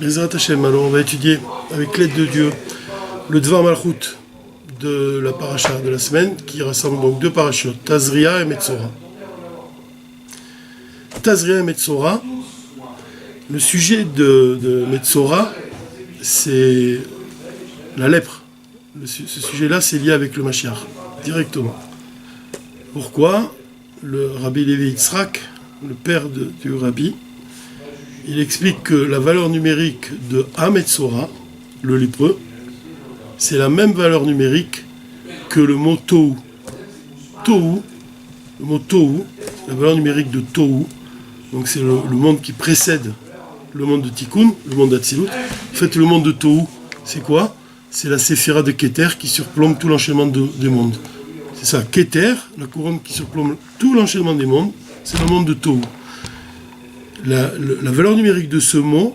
Bezrat Hashem, alors on va étudier avec l'aide de Dieu le Dvar Malchut de la paracha de la semaine qui rassemble donc deux parachutes, Tazria et Metzora. Tazria et Metzora, le sujet de Metzora, c'est la lèpre. Ce sujet-là, c'est lié avec le Mashiach, directement. Pourquoi? Le Rabbi Levi Yitzhak, le père du Rabbi, il explique que la valeur numérique de Metzora, le lépreux, c'est la même valeur numérique que le mot Tohu. Tohu, le mot Tohu, la valeur numérique de Tohu, donc c'est le monde qui précède le monde de Tikkun, le monde d'Atsilut. En fait, le monde de Tohu, c'est quoi? C'est la séphira de Keter qui surplombe tout l'enchaînement des mondes. C'est ça, Keter, la couronne qui surplombe tout l'enchaînement des mondes, c'est le monde de Tohu. La valeur numérique de ce mot,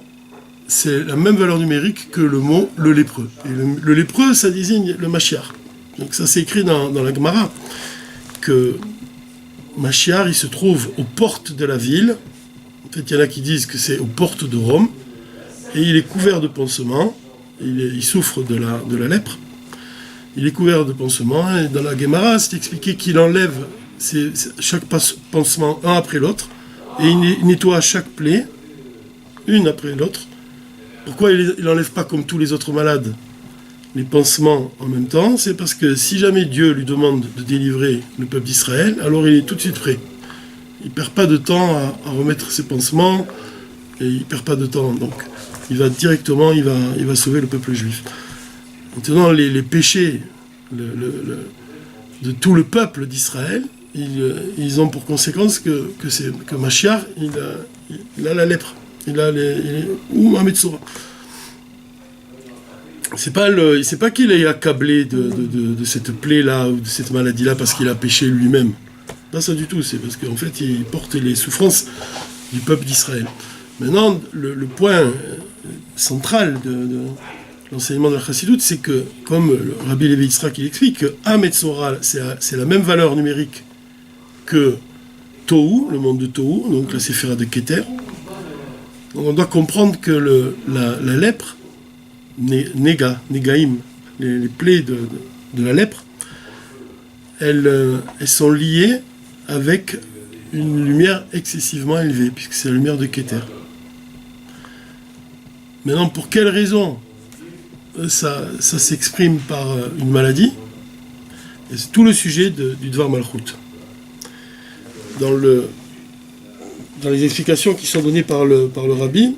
c'est la même valeur numérique que le mot le lépreux. Et le lépreux, ça désigne le Mashiach. Donc ça c'est écrit dans la Gemara, que Mashiach, il se trouve aux portes de la ville. En fait, il y en a qui disent que c'est aux portes de Rome, et il est couvert de pansements, il souffre de la lèpre, il est couvert de pansements, et dans la Gemara, c'est expliqué qu'il enlève chaque pansement un après l'autre, et il nettoie chaque plaie, une après l'autre. Pourquoi il n'enlève pas comme tous les autres malades les pansements en même temps? C'est parce que si jamais Dieu lui demande de délivrer le peuple d'Israël, alors il est tout de suite prêt. Il ne perd pas de temps à remettre ses pansements, et il ne perd pas de temps. Donc il va directement, il va sauver le peuple juif. Maintenant, les péchés de tout le peuple d'Israël, ils ont pour conséquence que Mashiach, il a la lèpre. Ou un Metzora. C'est pas qu'il est accablé de cette plaie-là ou de cette maladie-là parce qu'il a péché lui-même. Pas ça du tout, c'est parce qu'en fait il porte les souffrances du peuple d'Israël. Maintenant, le point central de l'enseignement de la Chassidut, c'est que, comme le Rabbi Levi Yitzhak il explique, que Metzora, c'est la même valeur numérique que Tohu, le monde de Tohu, donc la séphira de Keter. Donc on doit comprendre que la lèpre, Negaim, les plaies de la lèpre, elles sont liées avec une lumière excessivement élevée, puisque c'est la lumière de Keter. Maintenant, pour quelle raison ça s'exprime par une maladie? Et c'est tout le sujet du Dvar Malchut. Dans les explications qui sont données par le Rabbi,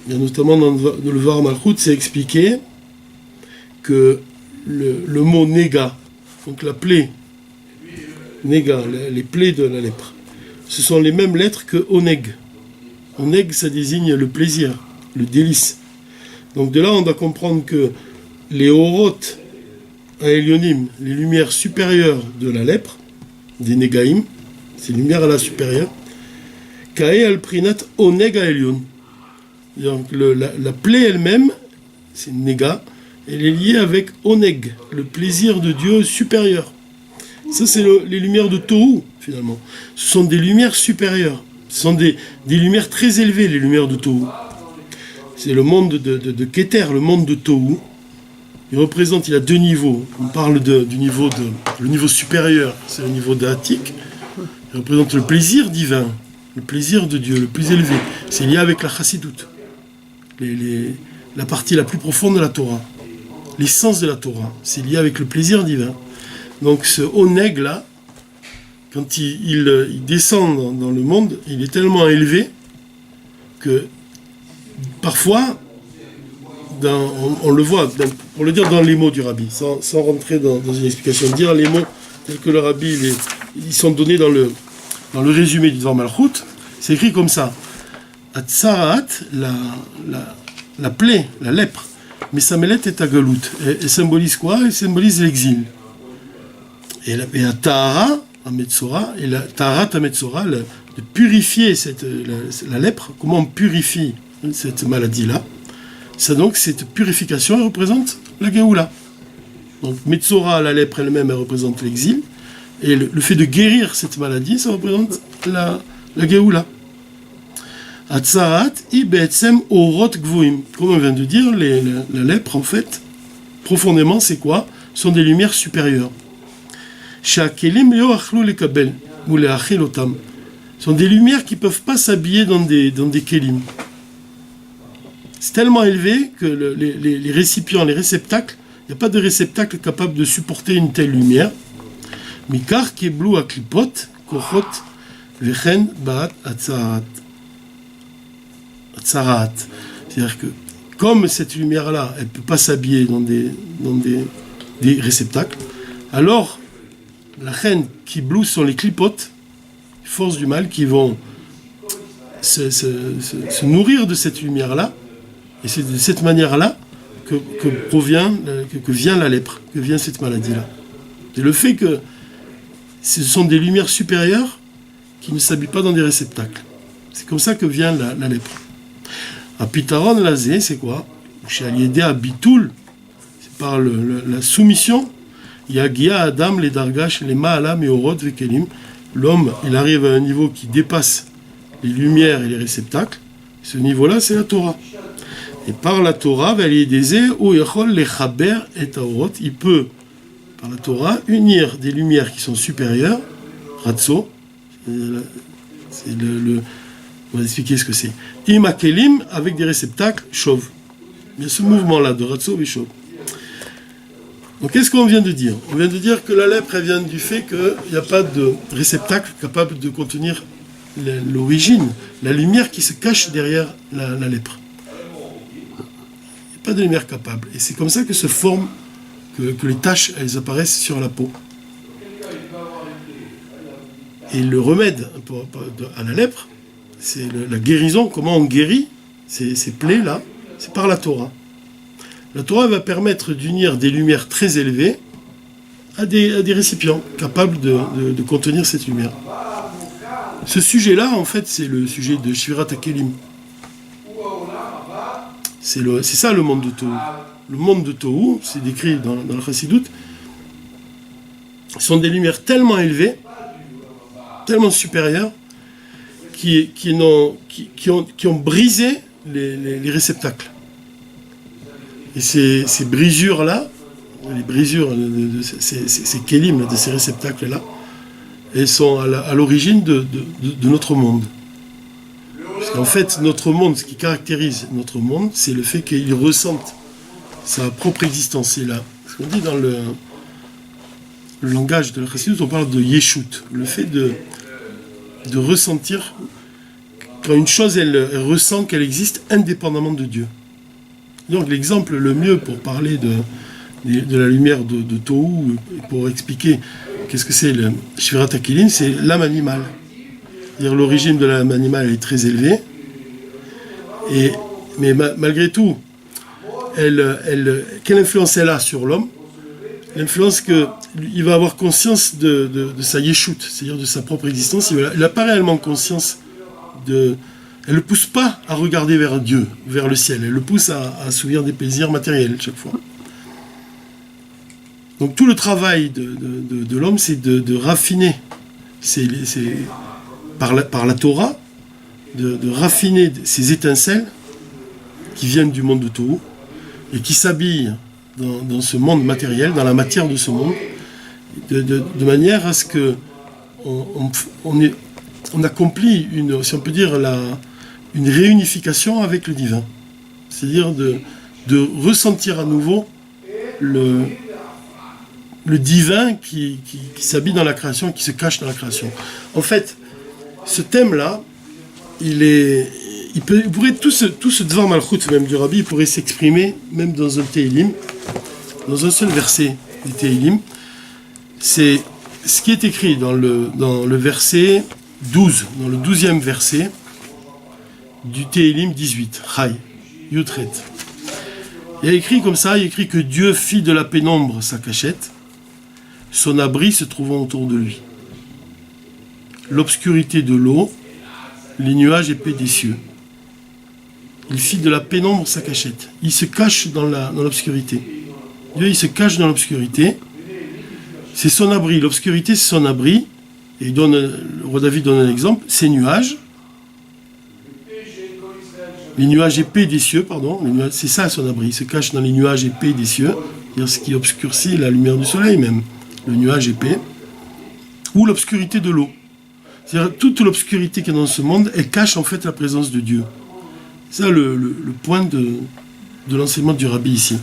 il y a notamment dans le Dvar Malchut, c'est expliqué que le mot Nega, donc la plaie, Nega, les plaies de la lèpre, ce sont les mêmes lettres que Oneg. Oneg, ça désigne le plaisir, le délice. Donc de là, on doit comprendre que les Oroth à Elyonim, les lumières supérieures de la lèpre, des Negaim, ces lumières à la supérieure, Kae al-Prinat Oneg Elyon. Donc la plaie elle-même, c'est Nega, elle est liée avec Oneg, le plaisir de Dieu supérieur. Ça, c'est les lumières de Tohu, finalement. Ce sont des lumières supérieures. Ce sont des lumières très élevées, les lumières de Tohu. C'est le monde de Keter, le monde de Tohu. Il a deux niveaux. On parle du niveau le niveau supérieur, c'est le niveau d'Atik. Il représente le plaisir divin, le plaisir de Dieu, le plus élevé. C'est lié avec la Chassidut, la partie la plus profonde de la Torah, l'essence de la Torah. C'est lié avec le plaisir divin. Donc ce Oneg là, quand il descend dans le monde, il est tellement élevé que parfois, on le voit, pour le dire dans les mots du Rabbi, sans rentrer dans une explication, dire les mots tels que le Rabbi, ils sont donnés dans le résumé du Dvar Malchut, c'est écrit comme ça. Atzarat, la plaie, la lèpre, mais Samelet est Agalut. Elle symbolise quoi? Elle symbolise l'exil. Et la Tahara, à Metzora, et la Taharat à Metzora, de purifier la lèpre, comment on purifie cette maladie-là? Ça donc, cette purification, elle représente la Géoula. Donc Metzora, la lèpre elle-même, elle représente l'exil. Et le fait de guérir cette maladie, ça représente la Géoula. Atzarat i be'etzem orot gvuim. Comme on vient de dire, la lèpre, en fait, profondément, c'est quoi? Sont des lumières supérieures. Sha'kelim lo achlu lekabel ou le'achil otam. Sont des lumières qui ne peuvent pas s'habiller dans des kelim. C'est tellement élevé que les récipients, les réceptacles, il n'y a pas de réceptacle capable de supporter une telle lumière. Mikar keblu aklipot kochot vechen baat atzarat. C'est-à-dire que comme cette lumière-là, elle ne peut pas s'habiller dans des réceptacles, alors la reine qui bloue sont les clipotes, les forces du mal qui vont se nourrir de cette lumière-là, et c'est de cette manière-là que vient la lèpre, que vient cette maladie-là. C'est le fait que ce sont des lumières supérieures qui ne s'habillent pas dans des réceptacles. C'est comme ça que vient la lèpre. A Pitaron Lazé, c'est quoi? Chez Aliédé à Bitoul, c'est par la soumission. Yagia Adam, les Dargash, les Ma'alam et Orot Vekelim. L'homme, il arrive à un niveau qui dépasse les lumières et les réceptacles. Ce niveau-là, c'est la Torah. Et par la Torah, il peut, par la Torah, unir des lumières qui sont supérieures, Ratso, c'est on va expliquer ce que c'est. Imakelim, avec des réceptacles, chauves. Il y a ce mouvement-là de Ratso et chauve. Donc qu'est-ce qu'on vient de dire? On vient de dire que la lèpre vient du fait qu'il n'y a pas de réceptacle capable de contenir l'origine, la lumière qui se cache derrière la lèpre. Il n'y a pas de lumière capable. Et c'est comme ça que se forment, que les taches, elles apparaissent sur la peau. Et le remède à la lèpre, c'est la guérison, comment on guérit ces plaies-là, c'est par la Torah. La Torah va permettre d'unir des lumières très élevées à des récipients capables de contenir cette lumière. Ce sujet-là, en fait, c'est le sujet de Shvirat HaKelim. C'est ça le monde de Tohu. Le monde de Tohu, c'est décrit dans le Chassidut, sont des lumières tellement élevées, tellement supérieures, qui ont brisé les réceptacles. Et ces brisures-là, les brisures de ces kélim, de ces réceptacles-là, elles sont à l'origine de notre monde. Parce qu'en fait, notre monde, ce qui caractérise notre monde, c'est le fait qu'il ressente sa propre existence. C'est là. Ce qu'on dit dans le langage de la Chassidut, on parle de yeshut, le fait de ressentir quand une chose, elle ressent qu'elle existe indépendamment de Dieu. Donc l'exemple le mieux pour parler de la lumière de Tohu, pour expliquer qu'est-ce que c'est le Shvirat HaKelim, c'est l'âme animale. C'est-à-dire l'origine de l'âme animale elle est très élevée, mais malgré tout, quelle influence elle a sur l'homme? L'influence qu'il va avoir conscience de sa yeshut, c'est-à-dire de sa propre existence. Il n'a pas réellement conscience elle ne le pousse pas à regarder vers Dieu, vers le ciel. Elle le pousse à assouvir des plaisirs matériels chaque fois. Donc tout le travail de l'homme, c'est de raffiner, c'est par la Torah, de raffiner ces étincelles qui viennent du monde de Tohu et qui s'habillent dans ce monde matériel, dans la matière de ce monde, de manière à ce que on accomplit si on peut dire, une réunification avec le divin. C'est-à-dire de ressentir à nouveau le divin qui s'habille dans la création, qui se cache dans la création. En fait, ce thème-là, il pourrait tout ce devant Malchut même du Rabbi, il pourrait s'exprimer même dans un Tehillim, dans un seul verset du Tehillim. C'est ce qui est écrit dans le verset 12, dans le 12e verset du Tehillim 18, Chai, Yutret. Il y a écrit comme ça, il y a écrit que Dieu fit de la pénombre sa cachette, son abri se trouvant autour de lui. L'obscurité de l'eau, les nuages épais des cieux. Il fit de la pénombre sa cachette. Il se cache dans l'obscurité. Dieu, il se cache dans l'obscurité. C'est son abri. L'obscurité, c'est son abri. Et le roi David donne un exemple. Ces nuages, les nuages épais des cieux, pardon, c'est ça son abri, il se cache dans les nuages épais des cieux, c'est-à-dire ce qui obscurcit la lumière du soleil même, le nuage épais, ou l'obscurité de l'eau. C'est-à-dire toute l'obscurité qui est dans ce monde, elle cache en fait la présence de Dieu. C'est ça le point de l'enseignement du Rabbi ici.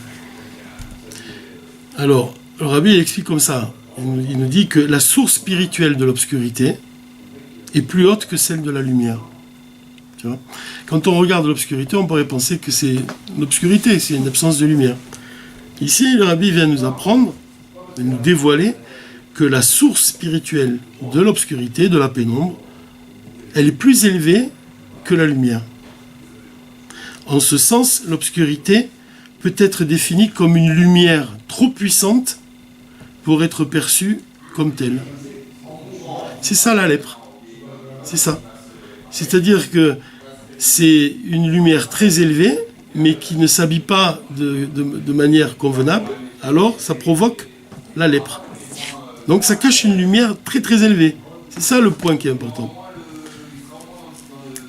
Alors, le Rabbi il explique comme ça, il nous dit que la source spirituelle de l'obscurité est plus haute que celle de la lumière. Tu vois ? Quand on regarde l'obscurité, on pourrait penser que c'est l'obscurité, c'est une absence de lumière. Ici, le Rabbi vient nous apprendre, nous dévoiler que la source spirituelle de l'obscurité, de la pénombre, elle est plus élevée que la lumière. En ce sens, l'obscurité peut être définie comme une lumière trop puissante pour être perçue comme telle. C'est ça la lèpre. C'est ça. C'est-à-dire que c'est une lumière très élevée, mais qui ne s'habille pas de manière convenable, alors ça provoque la lèpre. Donc ça cache une lumière très très élevée. C'est ça le point qui est important.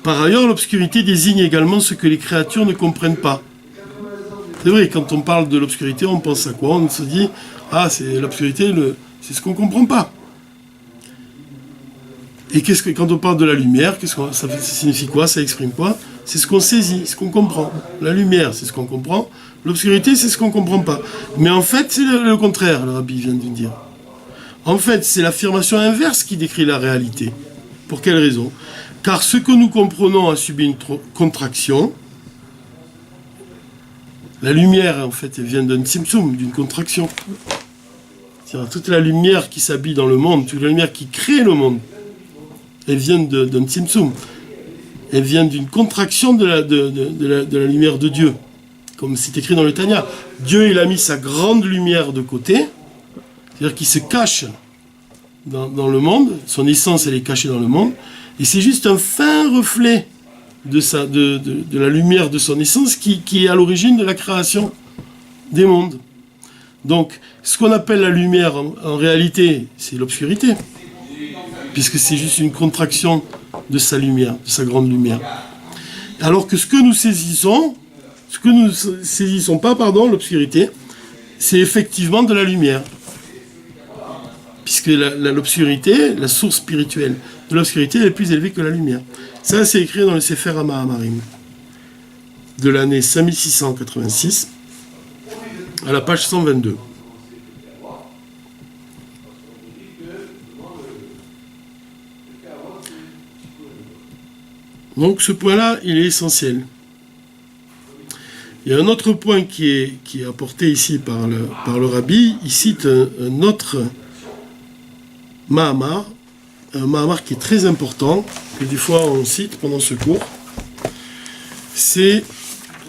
Par ailleurs, l'obscurité désigne également ce que les créatures ne comprennent pas. C'est vrai, quand on parle de l'obscurité, on pense à quoi ? On se dit, c'est l'obscurité, c'est ce qu'on ne comprend pas. Et quand on parle de la lumière, ça signifie quoi ? Ça exprime quoi ? C'est ce qu'on saisit, ce qu'on comprend. La lumière, c'est ce qu'on comprend. L'obscurité, c'est ce qu'on ne comprend pas. Mais en fait, c'est le contraire, le Rabbi vient de nous dire. En fait, c'est l'affirmation inverse qui décrit la réalité. Pour quelle raison ? Car ce que nous comprenons a subi une contraction. La lumière, en fait, elle vient d'un tzimtzum, d'une contraction. C'est-à-dire, toute la lumière qui s'habille dans le monde, toute la lumière qui crée le monde, elle vient d'un tzimtzum. Elle vient d'une contraction de la lumière de Dieu. Comme c'est écrit dans le Tanya. Dieu, il a mis sa grande lumière de côté, c'est-à-dire qu'il se cache dans le monde, son essence, elle est cachée dans le monde, et c'est juste un fin reflet de la lumière de son essence qui est à l'origine de la création des mondes. Donc, ce qu'on appelle la lumière, en réalité, c'est l'obscurité, puisque c'est juste une contraction de sa lumière, de sa grande lumière. Alors que ce que nous saisissons pas, l'obscurité, c'est effectivement de la lumière. Puisque l'obscurité, la source spirituelle de l'obscurité, elle est plus élevée que la lumière. Ça, c'est écrit dans le Sefer HaMa'amarim, de l'année 5686, à la page 122. Donc ce point-là, il est essentiel. Il y a un autre point qui est apporté ici par le Rabbi. Il cite un autre Mahamar, un Mahamar qui est très important, que des fois on cite pendant ce cours. C'est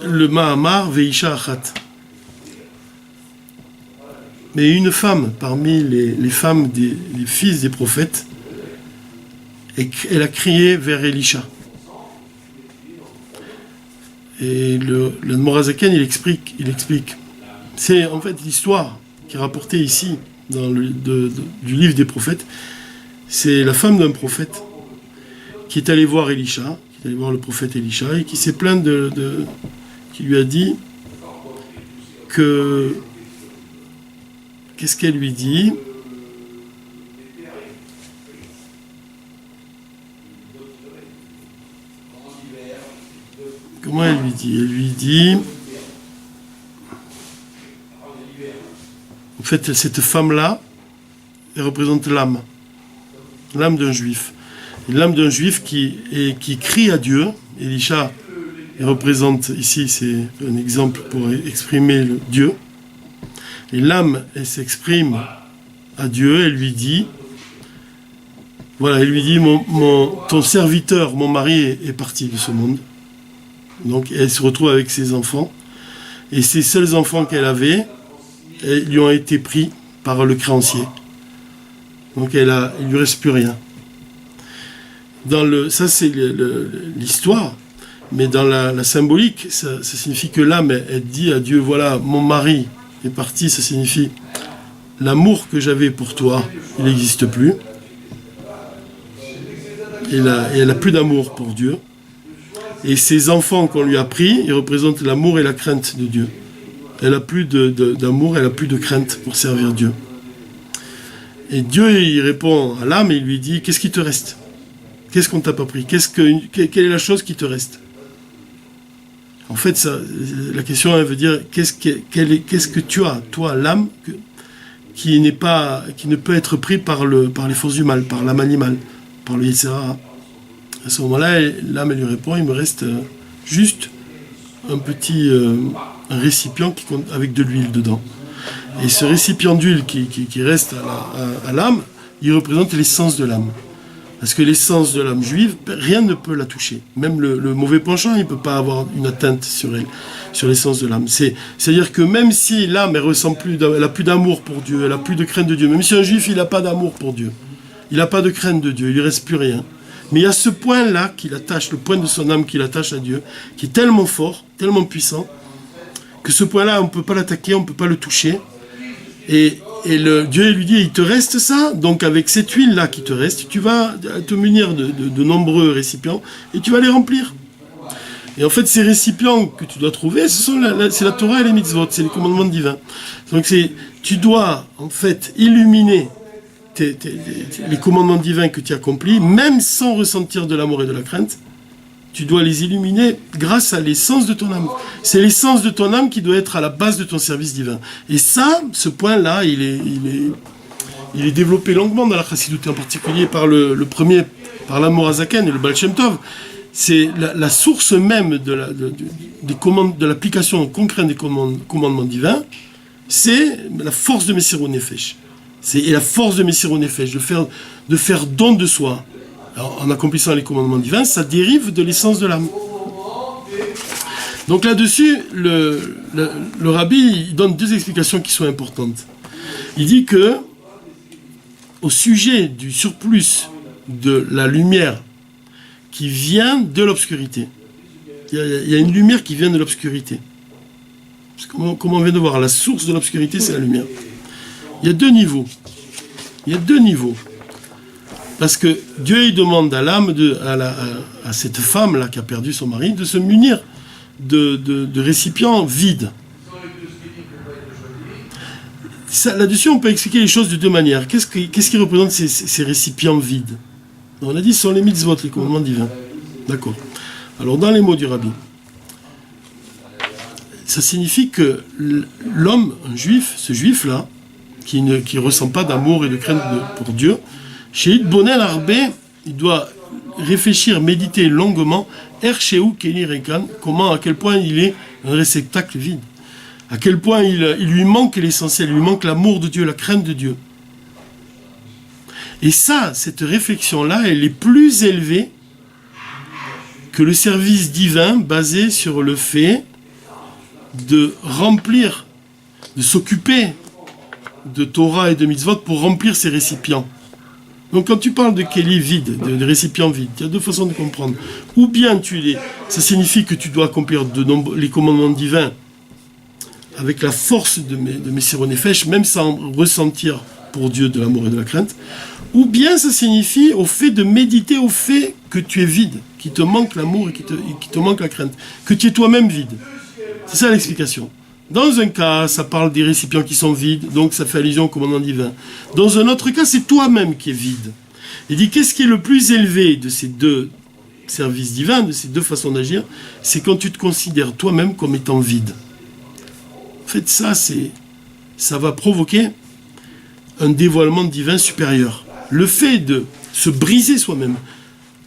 le Mahamar Veisha Achat. Mais une femme, parmi les femmes les fils des prophètes, elle a crié vers Elisha. Et le Morazaken, il explique. C'est en fait l'histoire qui est rapportée ici, du livre des prophètes. C'est la femme d'un prophète qui est allée voir Elisha, qui est allée voir le prophète Elisha, et qui s'est plaint qui lui a dit que... Qu'est-ce qu'elle lui dit ? Comment elle lui dit ? Elle lui dit... En fait, cette femme-là, elle représente l'âme d'un juif. Et l'âme d'un juif qui crie à Dieu. Elisha, elle représente, ici, c'est un exemple pour exprimer le Dieu. Et l'âme, elle s'exprime à Dieu, elle lui dit, ton serviteur, mon mari est parti de ce monde. Donc elle se retrouve avec ses enfants. Et ces seuls enfants qu'elle avait, ils lui ont été pris par le créancier. Donc il lui reste plus rien. Ça c'est l'histoire, mais dans la symbolique, ça signifie que l'âme, elle dit à Dieu, voilà, mon mari est parti, ça signifie l'amour que j'avais pour toi, il n'existe plus. Et elle n'a plus d'amour pour Dieu. Et ces enfants qu'on lui a pris, ils représentent l'amour et la crainte de Dieu. Elle n'a plus d'amour, elle n'a plus de crainte pour servir Dieu. Et Dieu, il répond à l'âme et il lui dit, qu'est-ce qui te reste? Qu'est-ce qu'on t'a pas pris? Quelle est la chose qui te reste? En fait, ça, la question elle veut dire, qu'est-ce que tu as, toi, l'âme, qui ne peut être pris par les forces du mal, par l'âme animale, par le Yetzirah. À ce moment-là, l'âme elle lui répond, il me reste juste un petit un récipient avec de l'huile dedans. Et ce récipient d'huile qui reste à l'âme, il représente l'essence de l'âme. Parce que l'essence de l'âme juive, rien ne peut la toucher. Même le mauvais penchant, il ne peut pas avoir une atteinte sur elle, sur l'essence de l'âme. C'est-à-dire que même si l'âme, elle n'a plus d'amour pour Dieu, elle n'a plus de crainte de Dieu, même si un juif, il n'a pas d'amour pour Dieu, il n'a pas de crainte de Dieu, il ne lui reste plus rien. Mais il y a ce point-là qui l'attache, le point de son âme qui l'attache à Dieu, qui est tellement fort, tellement puissant, que ce point-là, on ne peut pas l'attaquer, on ne peut pas le toucher. Et Dieu lui dit, il te reste ça, donc avec cette huile-là qui te reste, tu vas te munir de nombreux récipients et tu vas les remplir. Et en fait, ces récipients que tu dois trouver, c'est la Torah et les mitzvot, c'est les commandements divins. Donc tu dois en fait illuminer les commandements divins que tu accomplis, même sans ressentir de l'amour et de la crainte. Tu dois les illuminer grâce à l'essence de ton âme. C'est l'essence de ton âme qui doit être à la base de ton service divin. Et ça, ce point-là, il est développé longuement dans la Chassidoute, en particulier par le premier, par l'Amour Azaken et le Baal Shem Tov. C'est la source même de l'application concrète des commandements divins, c'est la force de Messirut Nefesh. Et la force de Messirut Nefesh, de faire don de soi. Alors, en accomplissant les commandements divins, ça dérive de l'essence de l'âme. Donc là-dessus, le rabbi il donne deux explications qui sont importantes. Il dit que, au sujet du surplus de la lumière qui vient de l'obscurité, il y a une lumière qui vient de l'obscurité. Comme on vient de voir, la source de l'obscurité, c'est la lumière. Il y a deux niveaux. Parce que Dieu il demande à l'âme, à cette femme-là qui a perdu son mari, de se munir de récipients vides. Là-dessus, on peut expliquer les choses de deux manières. Qu'est-ce qui représente ces récipients vides? On a dit ce sont les mitzvot, les commandements divins. D'accord. Alors, dans les mots du rabbi, ça signifie que l'homme, un juif, ce juif-là, qui ne ressent pas d'amour et de crainte pour Dieu, chez Idbonen Arbe, il doit réfléchir, méditer longuement, Ersheu Keli Rekan, à quel point il est un réceptacle vide, à quel point il lui manque l'essentiel, il lui manque l'amour de Dieu, la crainte de Dieu. Et ça, cette réflexion-là, elle est plus élevée que le service divin basé sur le fait de remplir, de s'occuper de Torah et de mitzvot pour remplir ses récipients. Donc quand tu parles de keli vide, de récipients vides, il y a deux façons de comprendre. Ou bien ça signifie que tu dois accomplir les commandements divins avec la force de Messirut Nefesh, même sans ressentir pour Dieu de l'amour et de la crainte. Ou bien ça signifie au fait de méditer au fait que tu es vide, qu'il te manque l'amour et qu'il te manque la crainte, que tu es toi-même vide. C'est ça l'explication. Dans un cas, ça parle des récipients qui sont vides, donc ça fait allusion au commandement divin. Dans un autre cas, c'est toi-même qui es vide. Il dit, qu'est-ce qui est le plus élevé de ces deux services divins, de ces deux façons d'agir? C'est quand tu te considères toi-même comme étant vide. En fait, ça va provoquer un dévoilement divin supérieur. Le fait de se briser soi-même,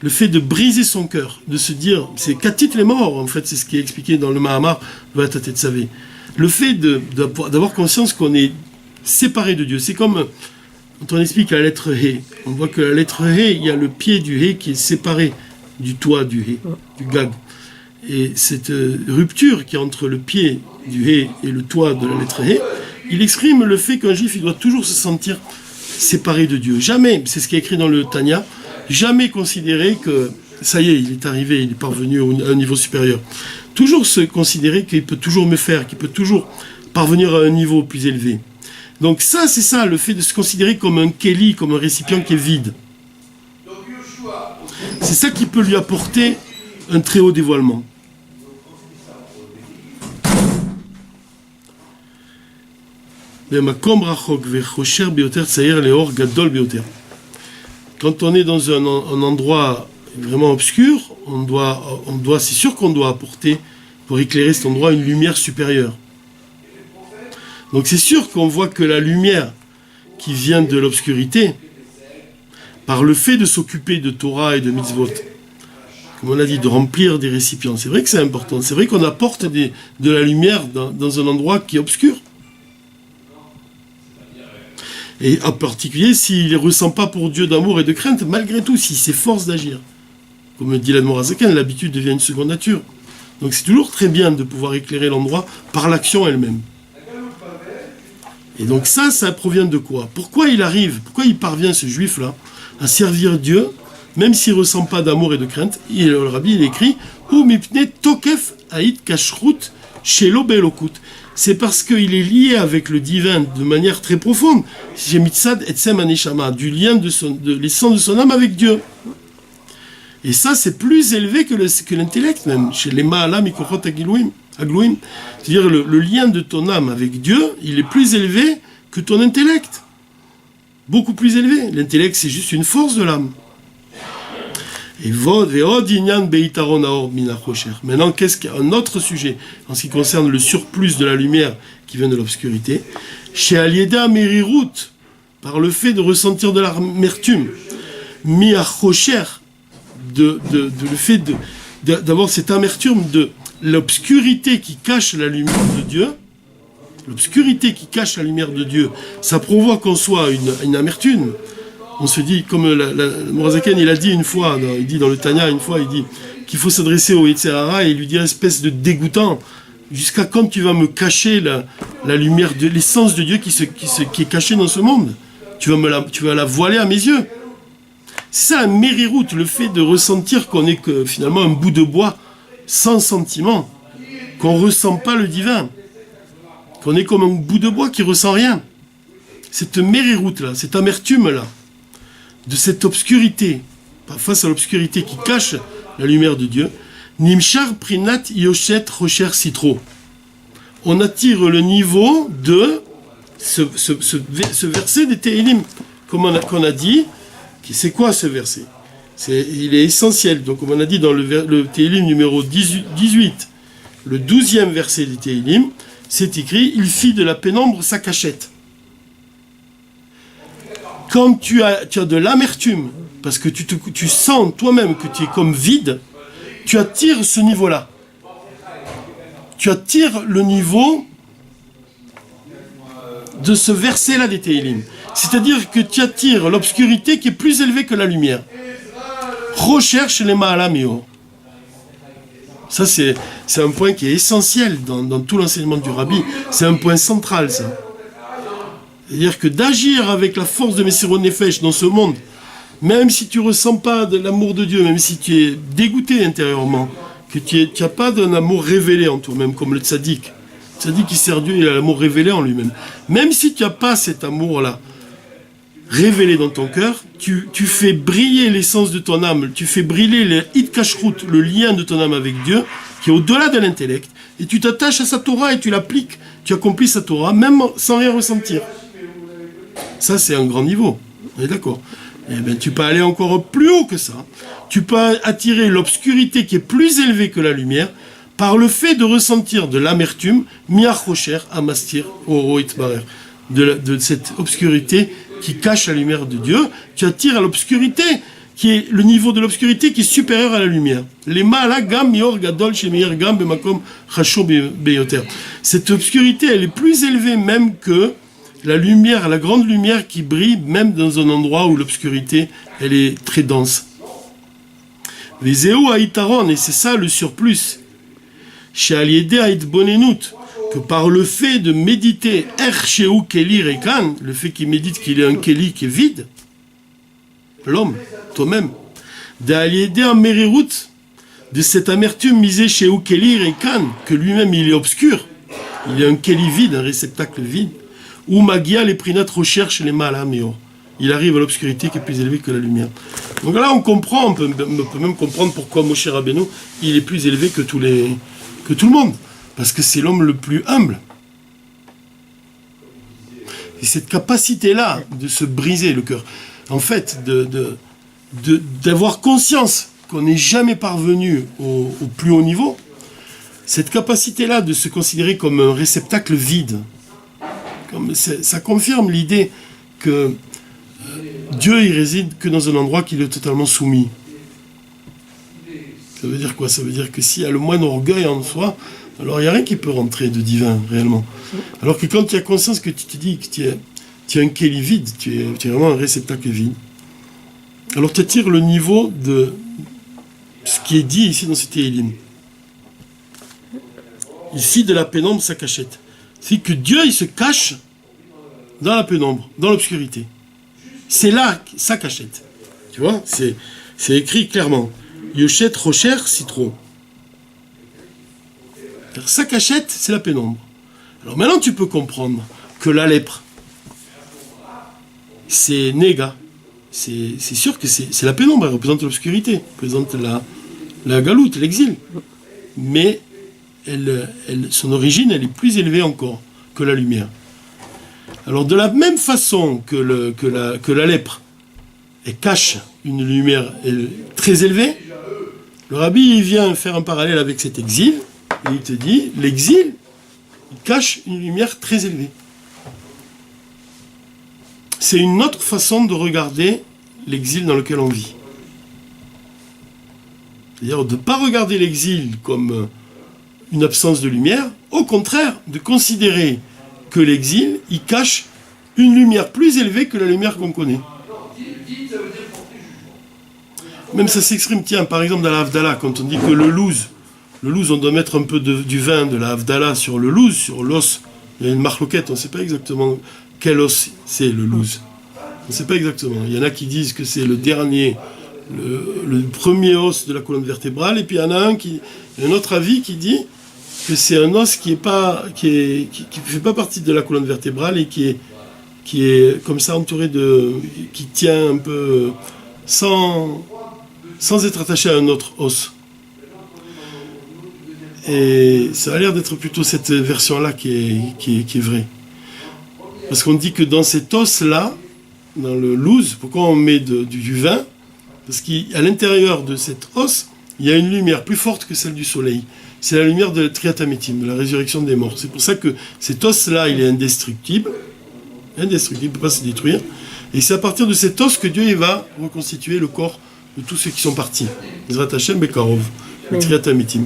le fait de briser son cœur, de se dire, c'est Katit les morts, en fait, c'est ce qui est expliqué dans le Mahamar, Vatate Tzavé. Le fait d'avoir conscience qu'on est séparé de Dieu. C'est comme quand on explique la lettre He. On voit que la lettre He, il y a le pied du He qui est séparé du toit du He, du Gag. Et cette rupture qui est entre le pied du He et le toit de la lettre He, il exprime le fait qu'un juif il doit toujours se sentir séparé de Dieu. Jamais, c'est ce qui est écrit dans le Tanya, jamais considérer que ça y est, il est arrivé, il est parvenu à un niveau supérieur. Toujours se considérer qu'il peut toujours me faire, qu'il peut toujours parvenir à un niveau plus élevé. Donc ça, c'est ça, le fait de se considérer comme un keli, comme un récipient qui est vide. C'est ça qui peut lui apporter un très haut dévoilement. Quand on est dans un endroit vraiment obscur, c'est sûr qu'on doit apporter, pour éclairer cet endroit, une lumière supérieure. Donc c'est sûr qu'on voit que la lumière qui vient de l'obscurité, par le fait de s'occuper de Torah et de mitzvot, comme on a dit, de remplir des récipients, c'est vrai que c'est important, c'est vrai qu'on apporte de la lumière dans un endroit qui est obscur. Et en particulier, s'il ne ressent pas pour Dieu d'amour et de crainte, malgré tout, s'il s'efforce d'agir. Comme dit l'Admor HaZaken, l'habitude devient une seconde nature. Donc c'est toujours très bien de pouvoir éclairer l'endroit par l'action elle-même. Et donc ça provient de quoi? Pourquoi il parvient, ce juif-là, à servir Dieu, même s'il ne ressent pas d'amour et de crainte? Et le Rabbi, il écrit « Ou mipne tokef haït kashrut shelo be'elokut » c'est parce qu'il est lié avec le divin de manière très profonde. J'ai mitzad etsem aneshama, du lien de l'essence de son âme avec Dieu. Et ça, c'est plus élevé que l'intellect même. Chez les ma'ala mikochot agluim. C'est-à-dire le lien de ton âme avec Dieu, il est plus élevé que ton intellect. Beaucoup plus élevé. L'intellect, c'est juste une force de l'âme. Et maintenant, qu'est-ce qu'un autre sujet en ce qui concerne le surplus de la lumière qui vient de l'obscurité? Chez Alieda Merirut, par le fait de ressentir de l'amertume, Miachocher, le fait d'avoir cette amertume de l'obscurité qui cache la lumière de Dieu, ça provoque en soi une amertume. On se dit, comme le Morazaken, il a dit une fois, il dit dans le Tanya une fois, il dit qu'il faut s'adresser au Yetzer Hara et lui dire espèce de dégoûtant, jusqu'à quand tu vas me cacher la lumière de l'essence de Dieu qui est cachée dans ce monde? Tu vas la voiler à mes yeux. C'est ça un mériroute, le fait de ressentir qu'on est que finalement un bout de bois sans sentiment, qu'on ne ressent pas le divin, qu'on est comme un bout de bois qui ne ressent rien. Cette mériroute là, cette amertume là, de cette obscurité, face à l'obscurité qui cache la lumière de Dieu, Nimshar Prinat Yoshet Rocher Citro. On attire le niveau de ce verset des Tehillim, comme qu'on a dit. C'est quoi ce verset? Il est essentiel. Donc, comme on a dit dans le Tehillim numéro 18, le 12e verset des Tehillim, c'est écrit « Il fit de la pénombre sa cachette ». Quand tu as de l'amertume, parce que tu sens toi-même que tu es comme vide, tu attires ce niveau-là. Tu attires le niveau de ce verset-là des Tehillim. C'est-à-dire que tu attires l'obscurité qui est plus élevée que la lumière. Recherche les ma'alamio. Ça, c'est un point qui est essentiel dans tout l'enseignement du Rabbi. C'est un point central, ça. C'est-à-dire que d'agir avec la force de Messirot Nefesh dans ce monde, même si tu ne ressens pas de l'amour de Dieu, même si tu es dégoûté intérieurement, que tu n'as pas d'un amour révélé en toi-même, comme le tzaddik. Le tzaddik qui sert Dieu, il a l'amour révélé en lui-même. Même si tu n'as pas cet amour-là révélé dans ton cœur, tu fais briller l'essence de ton âme, tu fais briller le hit kashrut, le lien de ton âme avec Dieu, qui est au-delà de l'intellect, et tu t'attaches à sa Torah et tu l'appliques, tu accomplis sa Torah, même sans rien ressentir. Ça, c'est un grand niveau. On est d'accord? Eh bien, tu peux aller encore plus haut que ça. Tu peux attirer l'obscurité qui est plus élevée que la lumière par le fait de ressentir de l'amertume, miachocher amastir oro itbarer, de cette obscurité qui cache la lumière de Dieu. Tu attires à l'obscurité, qui est le niveau de l'obscurité qui est supérieur à la lumière. Les ma'ala gam mior gadol shemeir gam bemakom chashuv beyoter. Cette obscurité, elle est plus élevée même que la lumière, la grande lumière qui brille même dans un endroit où l'obscurité, elle est très dense. Les éo haïtaron, et c'est ça le surplus. Chez Aliédé haïtbonenut, que par le fait de méditer ercheu keli rekan, le fait qu'il médite qu'il est un keli qui est vide, l'homme, toi-même, d'Aliédé en merirut, de cette amertume misée chez Ukeli rekan, que lui-même il est obscur, il est un keli vide, un réceptacle vide, où Magia les prinat recherche les mal à il arrive à l'obscurité qui est plus élevée que la lumière. Donc là, on comprend, on peut même comprendre pourquoi Moshe Rabbeinu, il est plus élevé que tout le monde. Parce que c'est l'homme le plus humble. Et cette capacité-là de se briser le cœur, en fait, d'avoir conscience qu'on n'est jamais parvenu au plus haut niveau, cette capacité-là de se considérer comme un réceptacle vide, ça confirme l'idée que Dieu, il réside que dans un endroit qui est totalement soumis. Ça veut dire quoi? Ça veut dire que s'il y a le moindre orgueil en soi, alors il n'y a rien qui peut rentrer de divin, réellement. Alors que quand tu as conscience que tu te dis que tu es un kéli vide, tu es vraiment un réceptacle vide, alors tu attires le niveau de ce qui est dit ici dans ce Téhilim. Ici, de la pénombre, sa cachette. C'est que Dieu, il se cache dans la pénombre, dans l'obscurité. C'est là sa cachette. Tu vois, c'est écrit clairement. Yoshet Rocher Citron. Sa cachette, c'est la pénombre. Alors maintenant, tu peux comprendre que la lèpre, c'est Néga. C'est sûr que c'est la pénombre, elle représente l'obscurité, elle représente la galoute, l'exil. Mais son origine, elle est plus élevée encore que la lumière. Alors de la même façon que la lèpre, elle cache une lumière très élevée, le rabbi il vient faire un parallèle avec cet exil, et il te dit, l'exil, il cache une lumière très élevée. C'est une autre façon de regarder l'exil dans lequel on vit. C'est-à-dire de ne pas regarder l'exil comme une absence de lumière, au contraire, de considérer que l'exil, il cache une lumière plus élevée que la lumière qu'on connaît. Même ça s'exprime, tiens, par exemple dans la Havdalah, quand on dit que le louz, on doit mettre un peu du vin de la Havdalah sur le louz, sur l'os. Il y a une marloquette, on ne sait pas exactement quel os c'est le louz. On ne sait pas exactement. Il y en a qui disent que c'est le dernier, le premier os de la colonne vertébrale, et puis il y en a un autre avis qui dit que c'est un os qui fait pas partie de la colonne vertébrale et qui est comme ça entouré qui tient un peu sans être attaché à un autre os. Et ça a l'air d'être plutôt cette version-là qui est vraie. Parce qu'on dit que dans cet os-là, dans le louz, pourquoi on met du vin? Parce qu'à l'intérieur de cet os, il y a une lumière plus forte que celle du soleil. C'est la lumière de Triatamétim, de la résurrection des morts. C'est pour ça que cet os-là, il est indestructible. Indestructible, il ne peut pas se détruire. Et c'est à partir de cet os que Dieu il va reconstituer le corps de tous ceux qui sont partis. Ezrat Hashem Bekarov, le Triatamétim.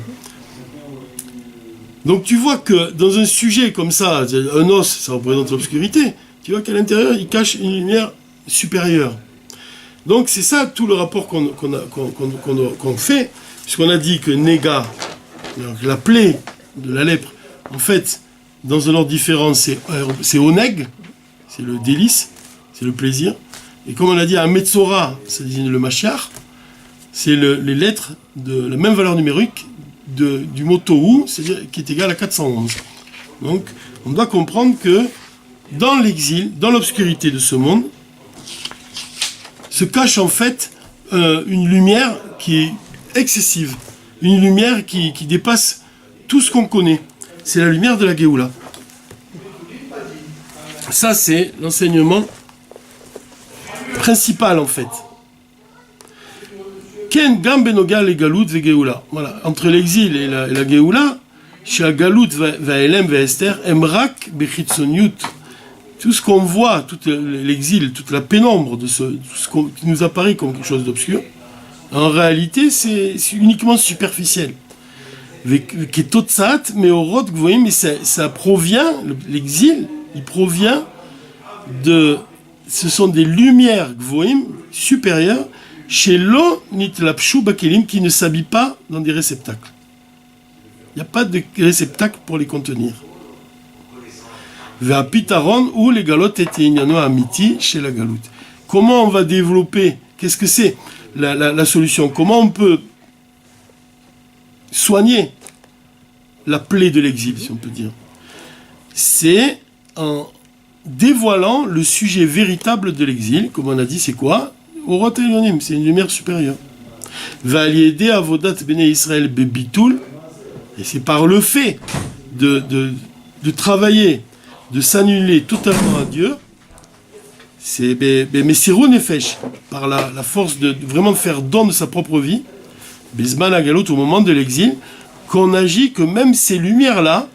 Donc tu vois que dans un sujet comme ça, un os, ça représente l'obscurité, tu vois qu'à l'intérieur, il cache une lumière supérieure. Donc c'est ça tout le rapport qu'on fait, puisqu'on a dit que Néga, la plaie de la lèpre, en fait, dans un ordre différent, c'est Oneg, c'est le délice, c'est le plaisir. Et comme on a dit à Metzora, ça désigne le Mashiach, c'est les lettres de la même valeur numérique du mot Tohu, c'est-à-dire qui est égal à 411. Donc, on doit comprendre que dans l'exil, dans l'obscurité de ce monde, se cache en fait une lumière qui est excessive, une lumière qui dépasse tout ce qu'on connaît. C'est la lumière de la Géoula. Ça, c'est l'enseignement principal en fait. Ken gam benoga le galut ve Géoula. Voilà, entre l'exil et la Géoula, chez galut va elem va Esther, emrak bechitzoniut. Tout ce qu'on voit, tout l'exil, toute la pénombre de tout ce qui nous apparaît comme quelque chose d'obscur, en réalité, c'est uniquement superficiel. Qui est totsat, mais au rot, vous voyez, mais ça provient, l'exil, il provient ce sont des lumières, vous voyez, supérieures, chez l'eau, nitlapshu bakelim, qui ne s'habille pas dans des réceptacles. Il n'y a pas de réceptacle pour les contenir. Pitaron ou les galotes étaient ignano amiti chez la galoute. Comment on va développer? Qu'est-ce que c'est la solution? Comment on peut soigner la plaie de l'exil, si on peut dire? C'est en dévoilant le sujet véritable de l'exil. Comme on a dit, c'est quoi? Orot Elyonim, c'est une lumière supérieure. Valiédé Avodat Bene Israël Bebitul, et c'est par le fait de travailler, de s'annuler totalement à Dieu, c'est Messirou Nefesh, par la force de vraiment faire don de sa propre vie, Bisman Agalot, au moment de l'exil, qu'on agit que même ces lumières-là,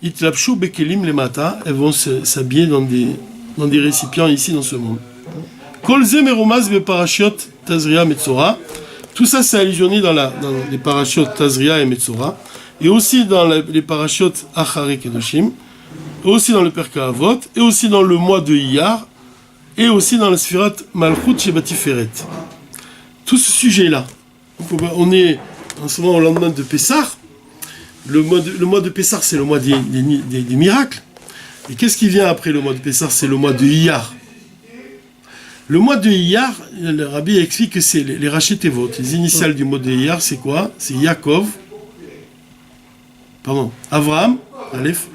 Itlapshu Bekelim Lemata, elles vont s'habiller dans des récipients ici dans ce monde. Kolze Meromaz Beparashiot Tazria Metzora, tout ça c'est allusionné dans les parashiot Tazria et Metzora, et aussi dans les parashiot Achare Kedoshim, et aussi dans le Perka Avot, et aussi dans le mois de Iyar, et aussi dans la Sfirat Malchut Shebatiferet. Tout ce sujet-là, on est en ce moment au lendemain de Pessah. Le mois de Pessah, c'est le mois des miracles. Et qu'est-ce qui vient après le mois de Pessah? C'est le mois de Iyar. Le mois de Iyar, le Rabbi explique que c'est les Rashi Tevot. Les initiales du mot de Iyar, c'est quoi? C'est Avraham, Aleph,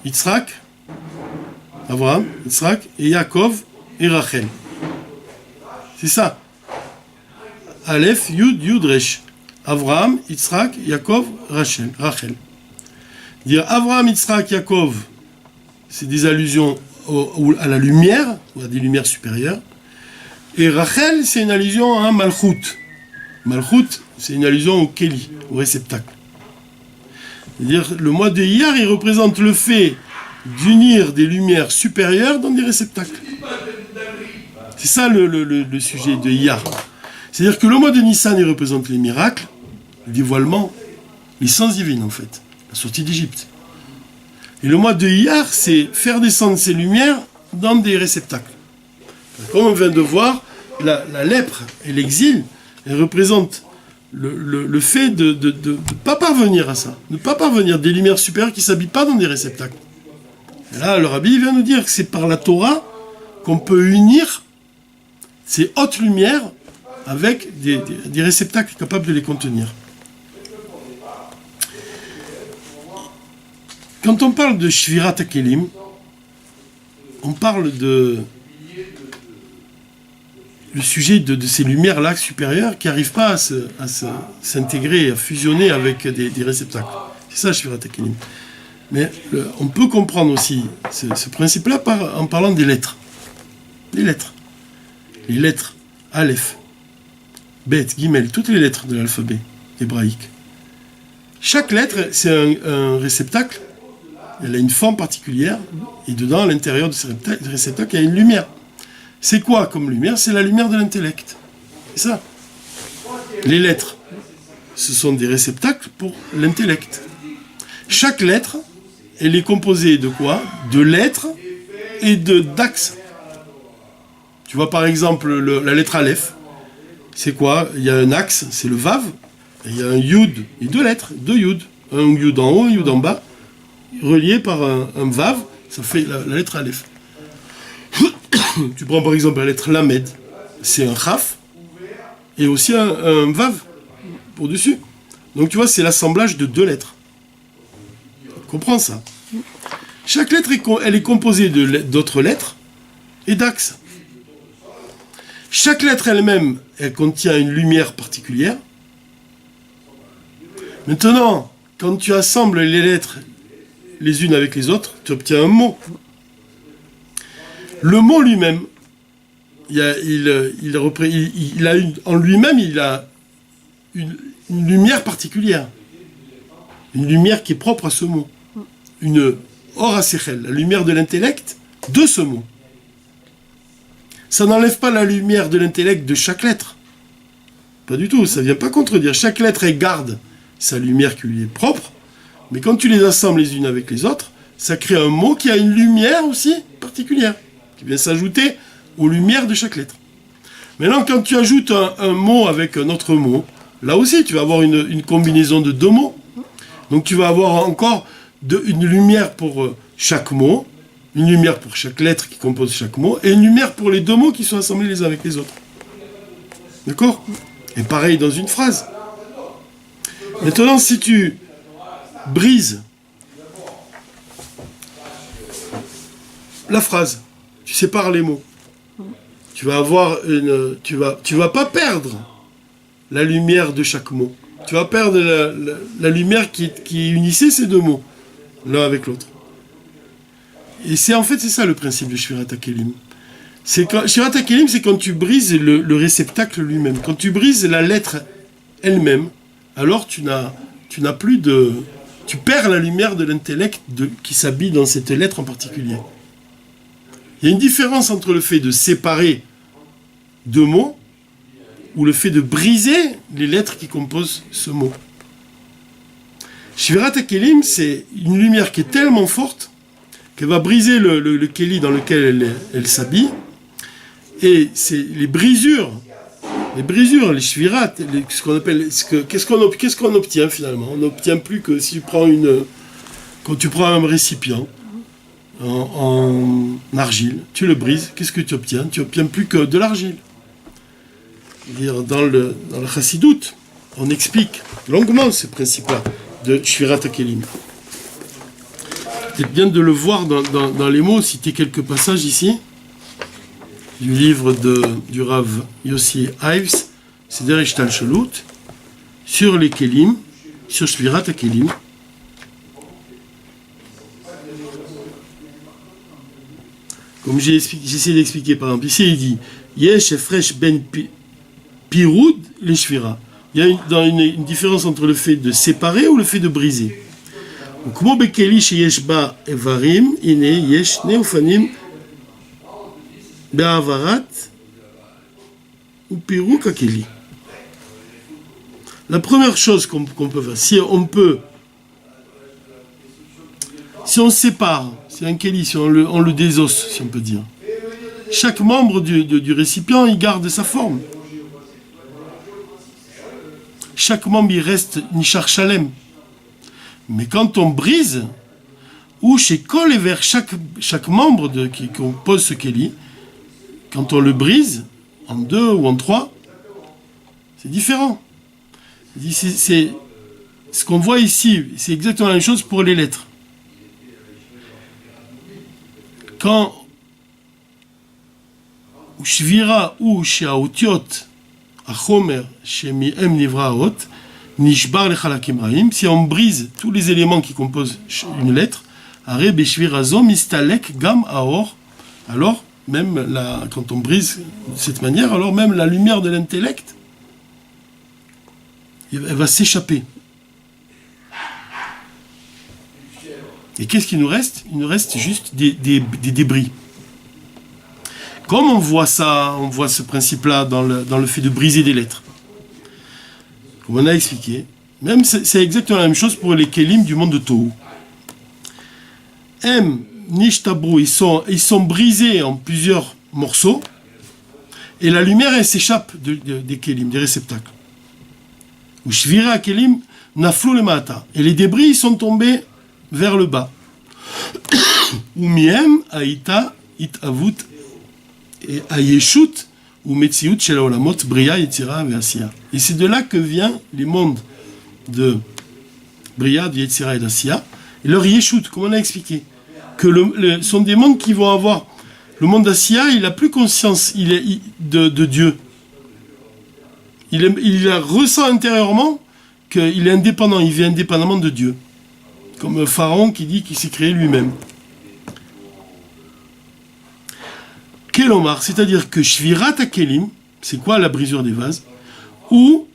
Yitzhak, Avraham, Yitzhak, et Yaakov, et Rachel. C'est ça. Aleph, Yud, Resh. Avraham, Yitzhak, Yaakov, Rachel. Dire Avraham, Yitzhak, Yaakov, c'est des allusions à la lumière, ou à des lumières supérieures. Et Rachel, c'est une allusion à Malchut. Malchut, c'est une allusion au Keli, au réceptacle. C'est-à-dire, le mois de Iyar, il représente le fait d'unir des lumières supérieures dans des réceptacles. C'est ça le sujet de Iyar. C'est-à-dire que le mois de Nissan, il représente les miracles, le dévoilement, les sens divines en fait, la sortie d'Égypte. Et le mois de Iyar, c'est faire descendre ces lumières dans des réceptacles. Comme on vient de voir, la lèpre et l'exil, elles représentent le fait de ne pas parvenir à ça, de ne pas parvenir des lumières supérieures qui ne s'habillent pas dans des réceptacles. Et là, le Rabbi vient nous dire que c'est par la Torah qu'on peut unir ces hautes lumières avec des réceptacles capables de les contenir. Quand on parle de Shvirat HaKelim, on parle le sujet de ces lumières-là supérieures qui n'arrivent pas à s'intégrer, à fusionner avec des réceptacles. C'est ça, Shvirat HaKelim. Mais on peut comprendre aussi ce principe-là en parlant des lettres. Les lettres Aleph, Bet, Gimel, toutes les lettres de l'alphabet hébraïque. Chaque lettre, c'est un réceptacle. Elle a une forme particulière. Et dedans, à l'intérieur de ce réceptacle, il y a une lumière. C'est quoi comme lumière? C'est la lumière de l'intellect. C'est ça. Les lettres, ce sont des réceptacles pour l'intellect. Chaque lettre, elle est composée de quoi? De lettres et d'axes. Tu vois par exemple la lettre Aleph. C'est quoi? Il y a un axe, c'est le Vav, et il y a un Yud, et deux lettres, deux Yud. Un Yud en haut, un Yud en bas, relié par un Vav, ça fait la lettre Aleph. Tu prends par exemple la lettre Lamed, c'est un Chaf, et aussi un Vav, pour dessus. Donc tu vois, c'est l'assemblage de deux lettres. Comprends ça? Chaque lettre, elle est composée d'autres lettres et d'axes. Chaque lettre elle-même, elle contient une lumière particulière. Maintenant, quand tu assembles les lettres les unes avec les autres, tu obtiens un mot. Le mot lui-même, en lui-même, il a une lumière particulière. Une lumière qui est propre à ce mot. Une or asechel, la lumière de l'intellect de ce mot. Ça n'enlève pas la lumière de l'intellect de chaque lettre. Pas du tout, ça ne vient pas contredire. Chaque lettre, elle garde sa lumière qui lui est propre, mais quand tu les assembles les unes avec les autres, ça crée un mot qui a une lumière aussi particulière, qui vient s'ajouter aux lumières de chaque lettre. Maintenant, quand tu ajoutes un mot avec un autre mot, là aussi, tu vas avoir une combinaison de deux mots. Donc tu vas avoir encore une lumière pour chaque mot, une lumière pour chaque lettre qui compose chaque mot, et une lumière pour les deux mots qui sont assemblés les uns avec les autres. D'accord? Et pareil dans une phrase. Maintenant, si tu brises la phrase, tu sépares les mots, tu vas avoir tu vas pas perdre la lumière de chaque mot. Tu vas perdre la lumière qui unissait ces deux mots, l'un avec l'autre. Et c'est ça le principe de Shvirat HaKelim. Shvirat HaKelim, c'est quand tu brises le réceptacle lui-même. Quand tu brises la lettre elle-même, alors tu n'as plus de... Tu perds la lumière de l'intellect qui s'habille dans cette lettre en particulier. Il y a une différence entre le fait de séparer deux mots ou le fait de briser les lettres qui composent ce mot. Shvirat HaKelim, c'est une lumière qui est tellement forte qu'elle va briser le keli dans lequel elle s'habille. Et c'est les brisures, les shvirat, ce qu'on appelle, qu'est-ce qu'on obtient finalement? On n'obtient plus que si tu prends quand tu prends un récipient en argile, tu le brises, qu'est-ce que tu obtiens? Tu obtiens plus que de l'argile. Dans le Chassidoute, on explique longuement ce principe-là de Shvirat HaKelim. C'est bien de le voir dans les mots, citer quelques passages ici, du livre du Rav Yossi Ives, c'est Derech Talshalut, sur les Kelim, sur Shvirat HaKelim. Comme j'essaie d'expliquer, par exemple, ici il dit Yesh Efresh ben Piroud les Shvira. Il y a une différence entre le fait de séparer ou le fait de briser. כמו בכלי שיש בה איברים, הנה יש שני אופנים בהעברת ופירוק הכלי. La première chose qu'on peut faire, si on sépare, c'est un keli, si on le désosse, si on peut dire, chaque membre du récipient, il garde sa forme. Chaque membre, il reste nishar shalem. Mais quand on brise, ou chez Kol et vers chaque membre qui compose ce keli, quand on le brise, en 2 ou en 3, c'est différent. C'est ce qu'on voit ici, c'est exactement la même chose pour les lettres. Quand Shvira ou Sheaotiot, Achomer, Shemi Em Nivraot, Nishbar le Chalakim Raim, si on brise tous les éléments qui composent une lettre, Are Beshvirazo Mistalek Gam Aor, alors, même quand on brise de cette manière, alors même la lumière de l'intellect, elle va s'échapper. Et qu'est-ce qu'il nous reste? Il nous reste juste des débris. Comme on voit ce principe-là dans le fait de briser des lettres. Comme on a expliqué, même c'est exactement la même chose pour les kelim du monde de Tohu. Nishtabru, ils sont brisés en plusieurs morceaux, et la lumière, elle s'échappe des kelim, des réceptacles. Ou shvira kelim naflu le mata, et les débris ils sont tombés vers le bas. Ou miem aïta itavut et ayeshut ou metziut shel olamot bria yetzira ve'asiya. Et c'est de là que vient les mondes de bria, de yetzira et d'asiya, et leur yeshut, comme on a expliqué, que sont des mondes qui vont avoir. Le monde d'asiya, il n'a plus conscience de Dieu. Il ressent intérieurement qu'il est indépendant, il vit indépendamment de Dieu. Comme Pharaon qui dit qu'il s'est créé lui-même. Kelomar, c'est-à-dire que Shvirat HaKelim, c'est quoi la brisure des vases? Ou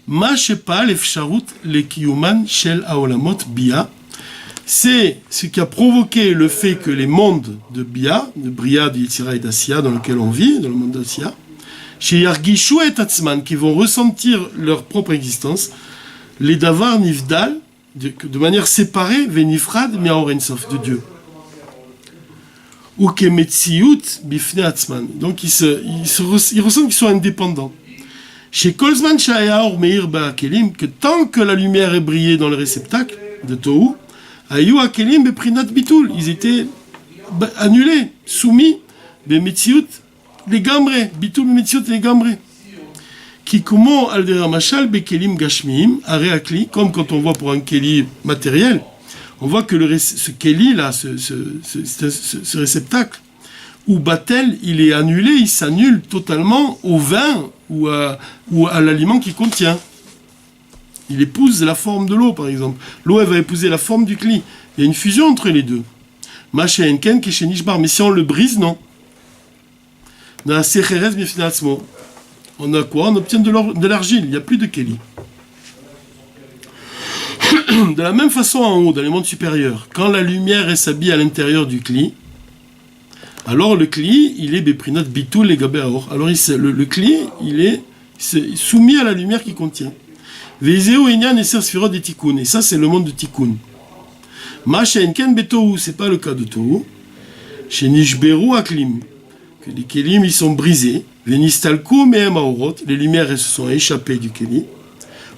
Ma Shepal Efsharut le Kiyuman Shel Aolamot Bia, c'est ce qui a provoqué le fait que les mondes de Bia, de Bria, de Yetzira et d'Asiya, dans lequel on vit, dans le monde d'Asiya, chez Yargishu et Tatzman, qui vont ressentir leur propre existence, les Davar Nivdal, de manière séparée, Venifrad Miaorensof, de Dieu. Ou Kemetziut Bifne Atzman. Donc ils ressentent qu'ils sont indépendants. Chez Kolzman Shayaor Meir Ba'akelim, que tant que la lumière est brillée dans le réceptacle de Tohu, Ayu Akelim Beprinat Bitul, ils étaient annulés, soumis, Bemetziut les gambrés, Bitul Bemetziut les gambrés. Qui comment aldera machal bekelim gashmiim areakli, comme quand on voit pour un keli matériel, on voit que ce keli là, ce réceptacle, ou batel, il est annulé, il s'annule totalement au vin ou à l'aliment qu'il contient. Il épouse la forme de l'eau, par exemple. L'eau, elle va épouser la forme du kli. Il y a une fusion entre les deux. Mais si on le brise, non. On a quoi? On obtient de l'argile, il n'y a plus de keli. De la même façon en haut, dans les mondes supérieurs, quand la lumière s'habille à l'intérieur du kli, alors le kli, il est beprinat bitul et gabéaor. Alors le kli, il est soumis à la lumière qu'il contient. Vezeo enyan et sphirot de tikkun. Et ça, c'est le monde de tikkun. Ma shenken betohu, c'est pas le cas de tohu. Chez nishberu aklim, que les kelim ils sont brisés. Venistalku mehem aorot, les lumières elles se sont échappées du keli.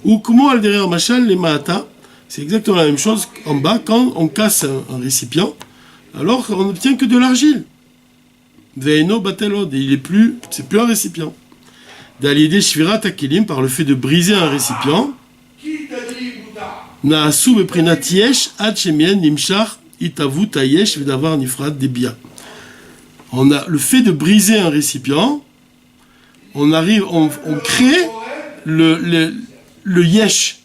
Ou comment al derrière machal les maata, c'est exactement la même chose en bas quand on casse un récipient. Alors on n'obtient que de l'argile. Veino batelod, et c'est plus un récipient. D'allier shvirat akelim par le fait de briser un récipient. Naasu beprinat yesh ad shemien nimshar itavut ayesh vedavar nifrat debia. On a le fait de briser un récipient, on crée le yesh,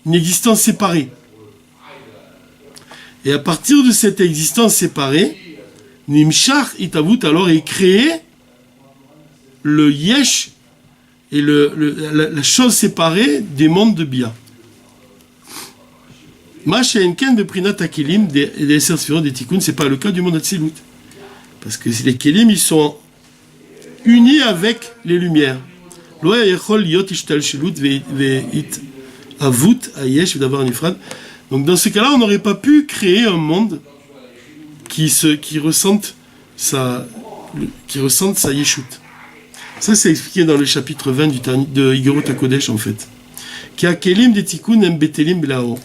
une existence séparée. Et à partir de cette existence séparée, nimshar itavut alors est créé le yesh et la chose séparée des mondes de Bia. Ma'shenken de Prinat Akelim des Sphirot des Tikkun, c'est pas le cas du monde Atzilut. Parce que les Kelim, ils sont unis avec les lumières. Donc dans ce cas-là, on n'aurait pas pu créer un monde qui ressente sa yeshut. Ça, c'est expliqué dans le chapitre 20 de Igorot HaKodesh, en fait. Ki akelim de tikkun em betelim belao.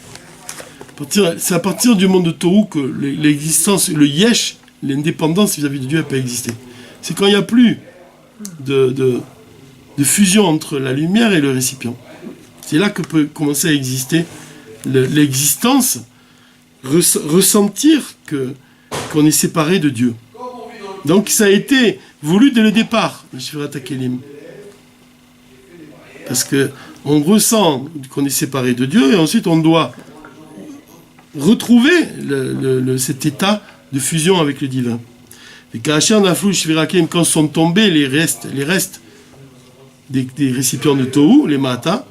C'est à partir du monde de Tohu que l'existence, le yesh, l'indépendance vis-à-vis de Dieu, elle peut exister. C'est quand il n'y a plus de fusion entre la lumière et le récipient. C'est là que peut commencer à exister l'existence, ressentir qu'on est séparé de Dieu. Donc ça a été voulu dès le départ, le Shvirat HaKelim. Parce qu'on ressent qu'on est séparé de Dieu et ensuite on doit retrouver cet état de fusion avec le divin. Et quand sont tombés les restes des récipients de Tohu, les Mata,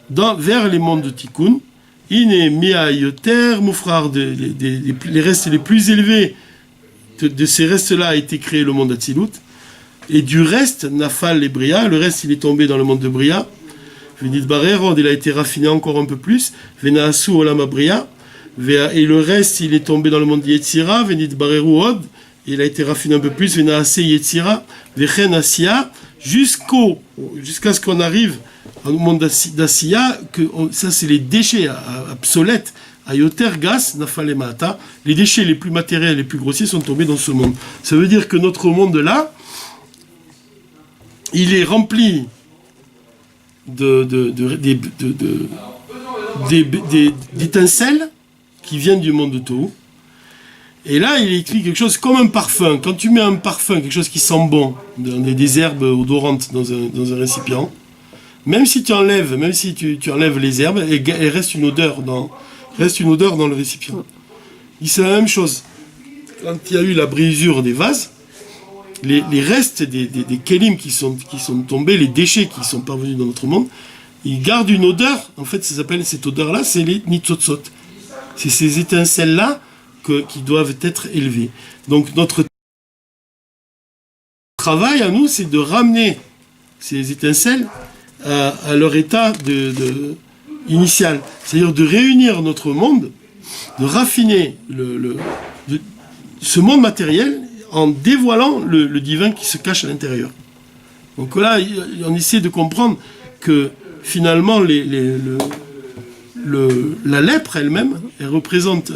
vers les mondes de Tikkun, les restes les plus élevés de ces restes-là a été créé le monde d'Atzilut, et du reste, Nafal et Bria, le reste il est tombé dans le monde de Bria, il a été raffiné encore un peu plus, Venaasu Olam Bria, et le reste il est tombé dans le monde de Yetzira, Venit Bareru Od, il a été raffiné un peu plus, Venaase Yetzira, Vechen Asiya, jusqu'à ce qu'on arrive au monde d'Asiya, ça c'est les déchets obsolètes, Ayoter Gas, Nafal et Mata, les déchets les plus matériels, les plus grossiers sont tombés dans ce monde. Ça veut dire que notre monde là, il est rempli d'étincelles qui viennent du monde de Tohu. Et là, il écrit quelque chose comme un parfum. Quand tu mets un parfum, quelque chose qui sent bon, des herbes odorantes dans un récipient, même si tu enlèves les herbes, il reste une odeur dans le récipient. C'est la même chose. Quand il y a eu la brisure des vases, les restes des kelim qui sont tombés, les déchets qui sont parvenus dans notre monde, ils gardent une odeur. En fait, cette odeur-là, c'est les nitzotzot. C'est ces étincelles-là qui doivent être élevées. Donc, notre travail à nous, c'est de ramener ces étincelles à leur état initial. C'est-à-dire de réunir notre monde, de raffiner ce monde matériel en dévoilant le divin qui se cache à l'intérieur. Donc là, on essaie de comprendre que finalement, la lèpre elle-même, elle représente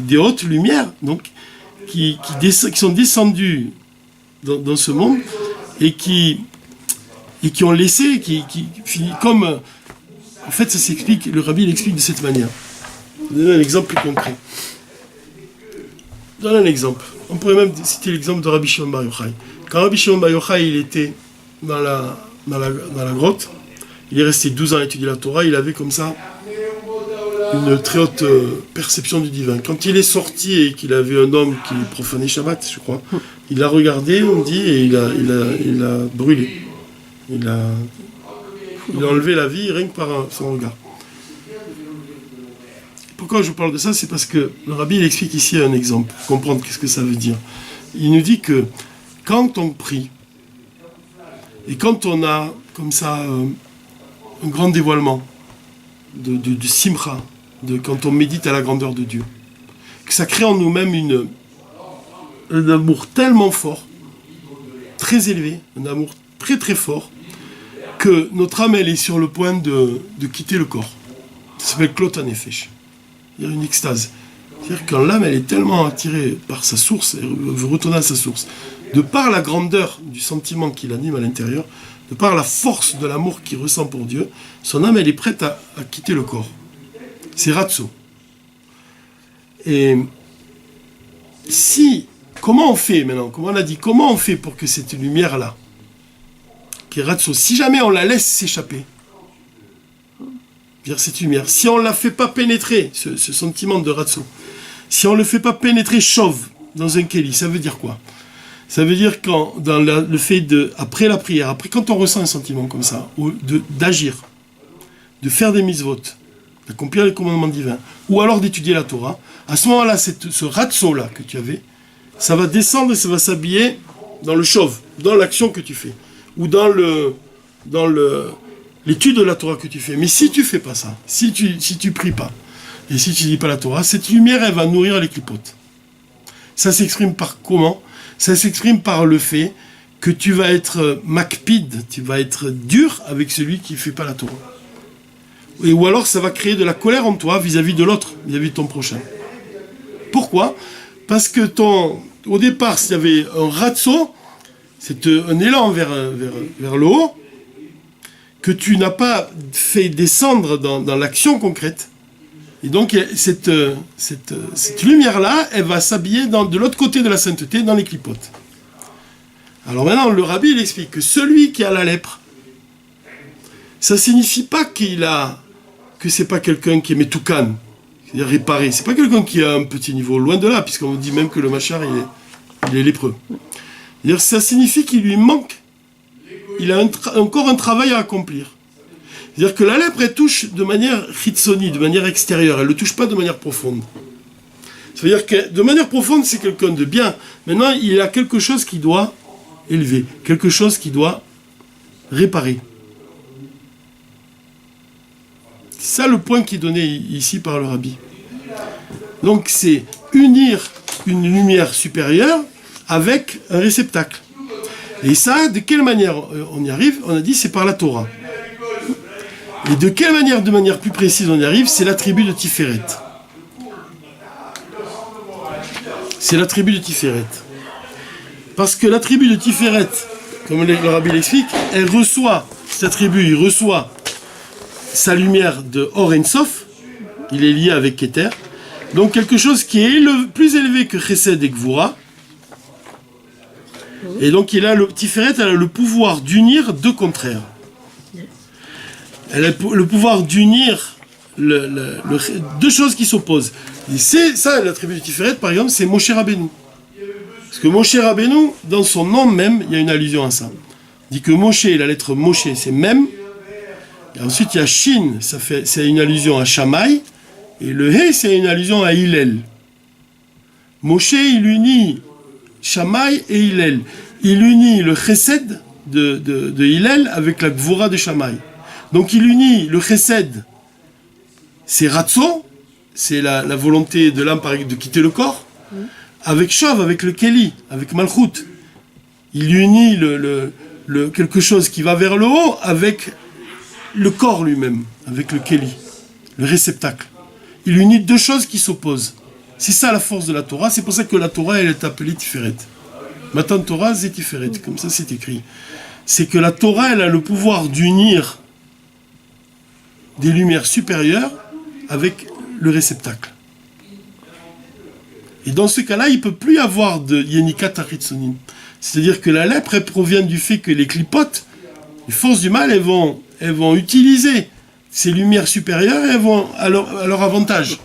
des hautes lumières, donc, qui sont descendues dans ce monde et qui ont laissé, comme... En fait, ça s'explique, le Rabbi l'explique de cette manière. Je vais donner un exemple plus concret. donne un exemple. On pourrait même citer l'exemple de Rabbi Shimon Bar Yochai. Quand Rabbi Shimon Bar Yochai il était dans la grotte, il est resté 12 ans à étudier la Torah, il avait comme ça une très haute perception du divin. Quand il est sorti et qu'il a vu un homme qui profanait Shabbat, je crois, il l'a regardé, on dit, et il a brûlé. Il a enlevé la vie rien que par son regard. Pourquoi je vous parle de ça? C'est parce que le Rabbi il explique ici un exemple, pour comprendre qu'est-ce que ça veut dire. Il nous dit que quand on prie, et quand on a comme ça un grand dévoilement de simcha, quand on médite à la grandeur de Dieu, que ça crée en nous-mêmes un amour tellement fort, très élevé, un amour très très fort, que notre âme elle est sur le point de quitter le corps. Ça s'appelle klot hanefesh. Il y a une extase. C'est-à-dire que quand l'âme elle est tellement attirée par sa source, elle veut retourner à sa source, de par la grandeur du sentiment qui l'anime à l'intérieur, de par la force de l'amour qu'il ressent pour Dieu, son âme elle est prête à quitter le corps. C'est Ratso. Et comment on fait maintenant? Comment on a dit? Comment on fait pour que cette lumière-là, qui est Ratso, si jamais on la laisse s'échapper, dire cette lumière, si on ne la fait pas pénétrer, ce sentiment de Ratso, si on ne le fait pas pénétrer chauve dans un kéli, ça veut dire quoi? Ça veut dire dans le fait après la prière, après quand on ressent un sentiment comme ça, d'agir, de faire des mitzvot, d'accomplir les commandements divins, ou alors d'étudier la Torah, à ce moment-là, ce ratso-là que tu avais, ça va descendre et ça va s'habiller dans le chauve, dans l'action que tu fais, ou dans l'étude de la Torah que tu fais. Mais si tu fais pas ça, si tu pries pas, et si tu dis pas la Torah, cette lumière, elle va nourrir les clipotes. Ça s'exprime par comment? Ça s'exprime par le fait que tu vas être makpid, tu vas être dur avec celui qui fait pas la Torah. Ou alors ça va créer de la colère en toi vis-à-vis de l'autre, vis-à-vis de ton prochain. Pourquoi? Parce que au départ, s'il y avait un ratso, c'est un élan vers le haut, que tu n'as pas fait descendre dans l'action concrète. Et donc, cette lumière-là, elle va s'habiller de l'autre côté de la sainteté, dans les clipotes. Alors maintenant, le rabbi, il explique que celui qui a la lèpre, ça signifie pas que c'est pas quelqu'un qui est metoukan, c'est-à-dire réparé. C'est pas quelqu'un qui a un petit niveau, loin de là, puisqu'on dit même que le machar, il est lépreux. C'est-à-dire, ça signifie qu'il lui manque, il a encore un travail à accomplir. C'est-à-dire que la lèpre, elle touche de manière chitsoni, de manière extérieure, elle ne le touche pas de manière profonde. Ça veut dire que de manière profonde, c'est quelqu'un de bien. Maintenant, il a quelque chose qui doit élever, quelque chose qui doit réparer. C'est ça le point qui est donné ici par le rabbi. Donc c'est unir une lumière supérieure avec un réceptacle. Et ça, de quelle manière on y arrive? On a dit c'est par la Torah. Et de quelle manière, de manière plus précise, on y arrive? C'est l'attribut de Tiferet. C'est l'attribut de Tiferet. Parce que l'attribut de Tiferet, comme le rabbi l'explique, cet attribut, il reçoit sa lumière de Or Ein Sof, il est lié avec Keter, donc quelque chose qui est plus élevé que Chesed et Gvura, et donc Tiferet, elle a le pouvoir d'unir deux contraires. Elle a le pouvoir d'unir deux choses qui s'opposent. Et c'est ça, l'attribut de Tiferet, par exemple, c'est Moshe Rabbeinu. Parce que Moshe Rabbeinu, dans son nom même, il y a une allusion à ça. Il dit que Moshe, la lettre Moshe, c'est même. Et ensuite, il y a Shin, c'est une allusion à Shammai. Et le He, c'est une allusion à Hillel. Moshe, il unit Shammai et Hillel. Il unit le Chesed de Hillel avec la Gvura de Shammai. Donc il unit le Chesed, c'est Ratso, c'est la volonté de l'âme de quitter le corps, avec Shav, avec le Keli, avec Malchut. Il unit quelque chose qui va vers le haut avec le corps lui-même, avec le Keli, le réceptacle. Il unit deux choses qui s'opposent. C'est ça la force de la Torah, c'est pour ça que la Torah elle est appelée Tiferet. Matan Torah, c'est Tiferet, comme ça c'est écrit. C'est que la Torah elle a le pouvoir d'unir des lumières supérieures avec le réceptacle. Et dans ce cas-là, il ne peut plus y avoir de Yenikat Haritzonim. C'est-à-dire que la lèpre, elle provient du fait que les clipotes, les forces du mal, elles vont utiliser ces lumières supérieures et elles vont à leur avantage.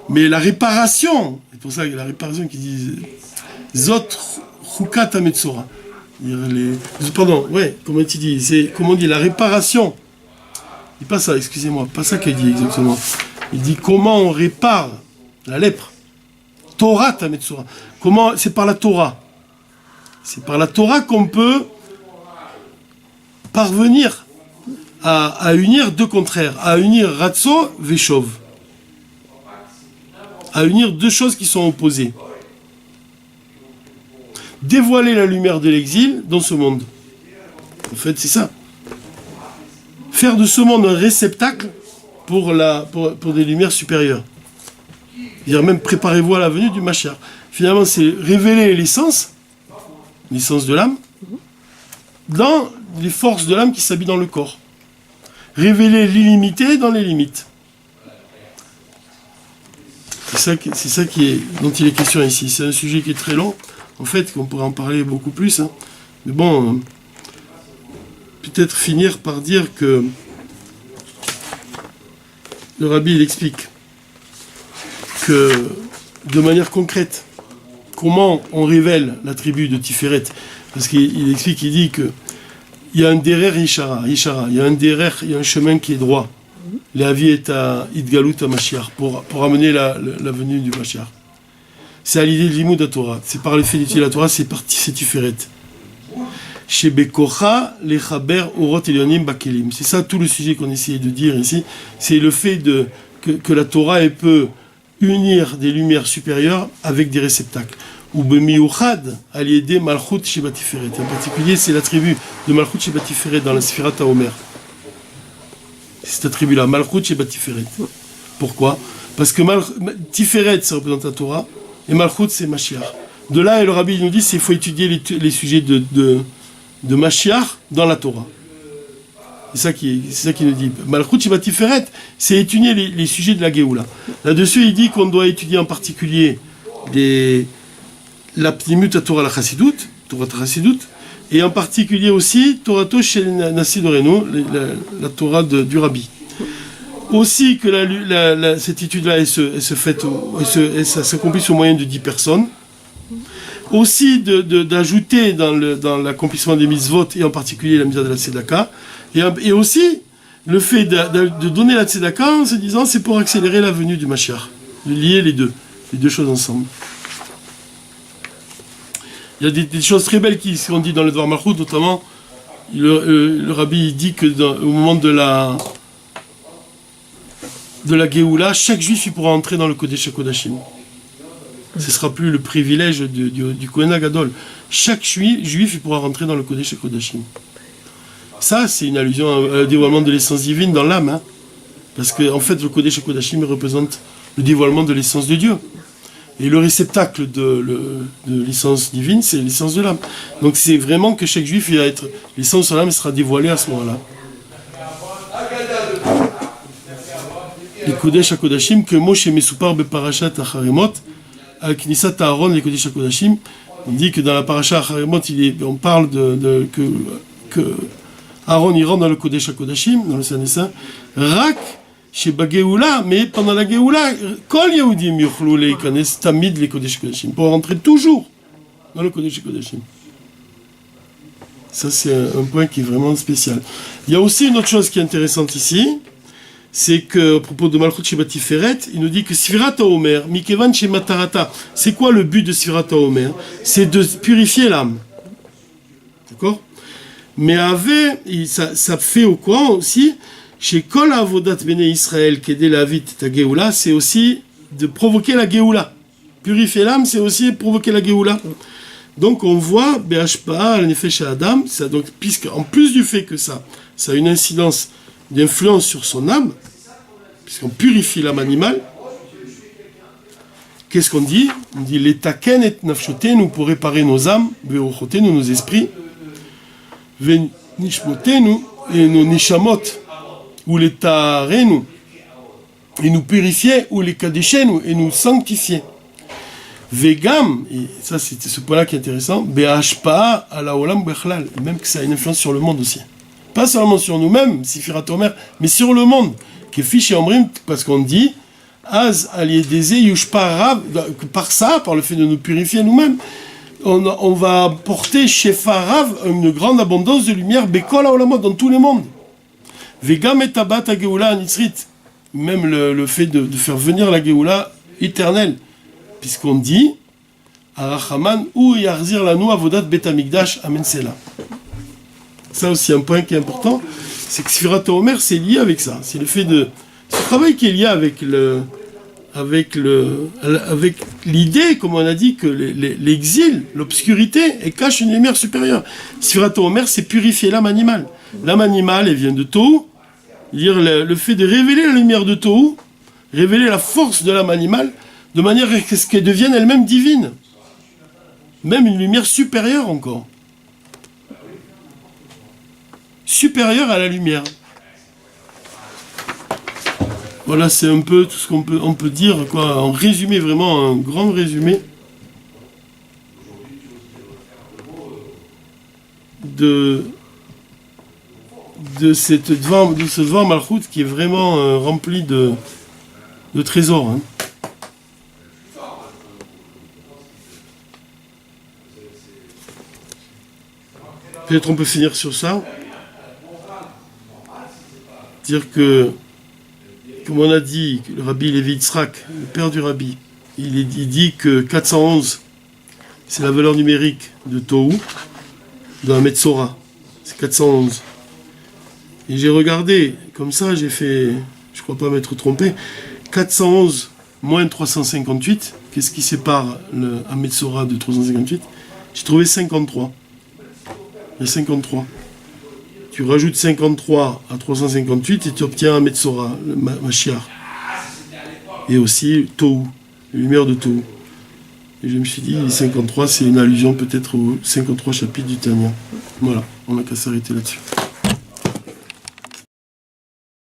Mais la réparation, c'est pour ça que la réparation qui dit Zot Chukat Hametzora. Pardon, ouais, comment tu dis, comment on dit, la réparation. Il dit pas ça, excusez-moi, pas ça qu'il dit exactement. Il dit comment on répare la lèpre. Torah Hametzora. Comment, c'est par la Torah. C'est par la Torah qu'on peut parvenir à unir deux contraires, à unir Ratso Veshov, à unir deux choses qui sont opposées. Dévoiler la lumière de l'exil dans ce monde. En fait, c'est ça. Faire de ce monde un réceptacle pour des lumières supérieures. C'est-à-dire même préparez-vous à la venue du Mashiach. Finalement, c'est révéler l'essence de l'âme, dans les forces de l'âme qui s'habillent dans le corps. Révéler l'illimité dans les limites. C'est ça dont il est question ici. C'est un sujet qui est très long, en fait, qu'on pourrait en parler beaucoup plus. Hein. Mais bon, peut-être finir par dire que le Rabbi, il explique que, de manière concrète, comment on révèle l'attribut de Tiferet. Parce qu'il explique, il dit que il y a un derer Yishara, il y a un derer, il y a un chemin qui est droit. La vie est à Idgalut à Mashiach, pour amener la venue du Mashiach. C'est à l'idée de l'imoud à Torah. C'est par le fait d'étudier la Torah, c'est Tiferet. Chez Bekocha, les Chaber, Orot Elionim, Bakelim. C'est ça tout le sujet qu'on essayait de dire ici. C'est le fait que la Torah, elle peut unir des lumières supérieures avec des réceptacles. Ou bemiouchad aliédé malchut sheba tiferet. En particulier, c'est l'attribut de malchut sheba tiferet dans la Sfirat HaOmer. C'est cet attribut-là, malchut sheba tiferet. Pourquoi? Parce que tiferet, ça représente la Torah, et malchut, c'est Mashiach. De là, et le Rabbi nous dit, qu'il faut étudier les sujets de Mashiach dans la Torah. C'est ça qu'il nous dit. Malchut sheba tiferet, c'est étudier les sujets de la Géoula. Là-dessus, il dit qu'on doit étudier en particulier la Pnimut à Torah la Chassidut, Torah Chassidut, et en particulier aussi Torato chez Nassi Doreno, la Torah du Rabbi. Aussi que cette étude-là, elle ça s'accomplit au moyen de 10 personnes. Aussi d'ajouter dans l'accomplissement des mitzvot, et en particulier la mitzvah de la tzedaka, et aussi le fait de donner la tzedaka en se disant c'est pour accélérer la venue du Mashiach, de lier les deux choses ensemble. Il y a des choses très belles qui sont dites dans le Dvar Malchut, notamment le Rabbi dit que au moment de la Géoula, chaque juif il pourra entrer dans le Kodesh HaKodashim. Ce ne sera plus le privilège du Kohen HaGadol. Chaque juif il pourra rentrer dans le Kodesh HaKodashim. Ça, c'est une allusion au dévoilement de l'essence divine dans l'âme. Hein, parce que, en fait, le Kodesh HaKodashim représente le dévoilement de l'essence de Dieu. Et le réceptacle de l'essence divine, c'est l'essence de l'âme. Donc c'est vraiment que chaque juif, l'essence de l'âme sera dévoilée à ce moment-là. Les Kodesh HaKodashim, que Moshe Mesupar Beparashat Acharemot, al Knisat Aaron, les Kodesh HaKodashim, on dit que dans la Parashat Acharemot, on parle que Aaron il rentre dans le Kodesh HaKodashim, dans le Saint des Saints, Rak, chez Bagéoula, mais pendant la Géoula, Kol Yehudim Yochlu Leikanes Tamid les Kodesh HaKodashim, pour rentrer toujours dans le Kodesh HaKodashim. Ça, c'est un point qui est vraiment spécial. Il y a aussi une autre chose qui est intéressante ici, c'est qu'à propos de Malchut Sheba Tiferet, il nous dit que Sfirat HaOmer, Mikevan Shema Tarata, c'est quoi le but de Sfirat HaOmer? C'est de purifier l'âme. D'accord? Mais ça fait au quoi aussi? Chez Kol Avodat Bnei Israël, Kedé Lavit Ta Géoula, c'est aussi de provoquer la Géoula. Purifier l'âme, c'est aussi provoquer la Géoula. Donc on voit, Behashpa'a al-Nefesh Adam, donc, puisque en plus du fait que ça a une incidence, une influence sur son âme, puisqu'on purifie l'âme animale, qu'est-ce qu'on dit? On dit L'etaken et nafshotenu pour réparer nos âmes, ve'ochotenu nos esprits, ve'nishmotenu et nos nishamot, ou les tarenu, et nous purifier, ou les kadeshenu, et nous sanctifier. Vegam, et ça c'était ce point-là qui est intéressant, Be'ashpa ala olam bechlal, même que ça a une influence sur le monde aussi. Pas seulement sur nous-mêmes, Sifirat Omer, mais sur le monde. Qui est fiché en brim, parce qu'on dit, Az aliedeze yushpa rav, par ça, par le fait de nous purifier nous-mêmes, on va porter chez Farav une grande abondance de lumière, Bekol haolamot, dans tous les mondes. Vegam et tabat ha geoula anitzrit, même le fait de faire venir la geoula éternelle, puisqu'on dit, Arachaman ou yarzir lanu avodat bet hamikdash amen sela. Ça aussi un point qui est important, c'est que Sfirat Omer c'est lié avec ça, c'est le fait de ce travail qui est lié avec l'idée, comme on a dit, que l'exil, l'obscurité, cache une lumière supérieure. Sfirat Omer c'est purifier l'âme animale. L'âme animale elle vient de Tohu, dire le fait de révéler la lumière de Tohu, révéler la force de l'âme animale, de manière à ce qu'elle devienne elle-même divine, même une lumière supérieure encore. Supérieur à la lumière. Voilà, c'est un peu tout ce qu'on peut dire, quoi, en résumé, vraiment un grand résumé de ce Dvar Malchut qui est vraiment rempli de trésors. Hein. Peut-être on peut finir sur ça. Dire que, comme on a dit, le Rabbi Levi Yitzhak, le père du Rabbi, il dit que 411, c'est la valeur numérique de Tohu, dans la Metzora. C'est 411. Et j'ai regardé, comme ça, j'ai fait, je crois pas m'être trompé, 411 moins 358, qu'est-ce qui sépare un Metzora de 358 ? J'ai trouvé 53. Il y a 53. Tu rajoutes 53 à 358 et tu obtiens un Metzora, le Mashiach. Et aussi Tohu, la lumière de Tohu. Et je me suis dit, 53, c'est une allusion peut-être aux 53 chapitres du Tanya. Voilà, on n'a qu'à s'arrêter là-dessus.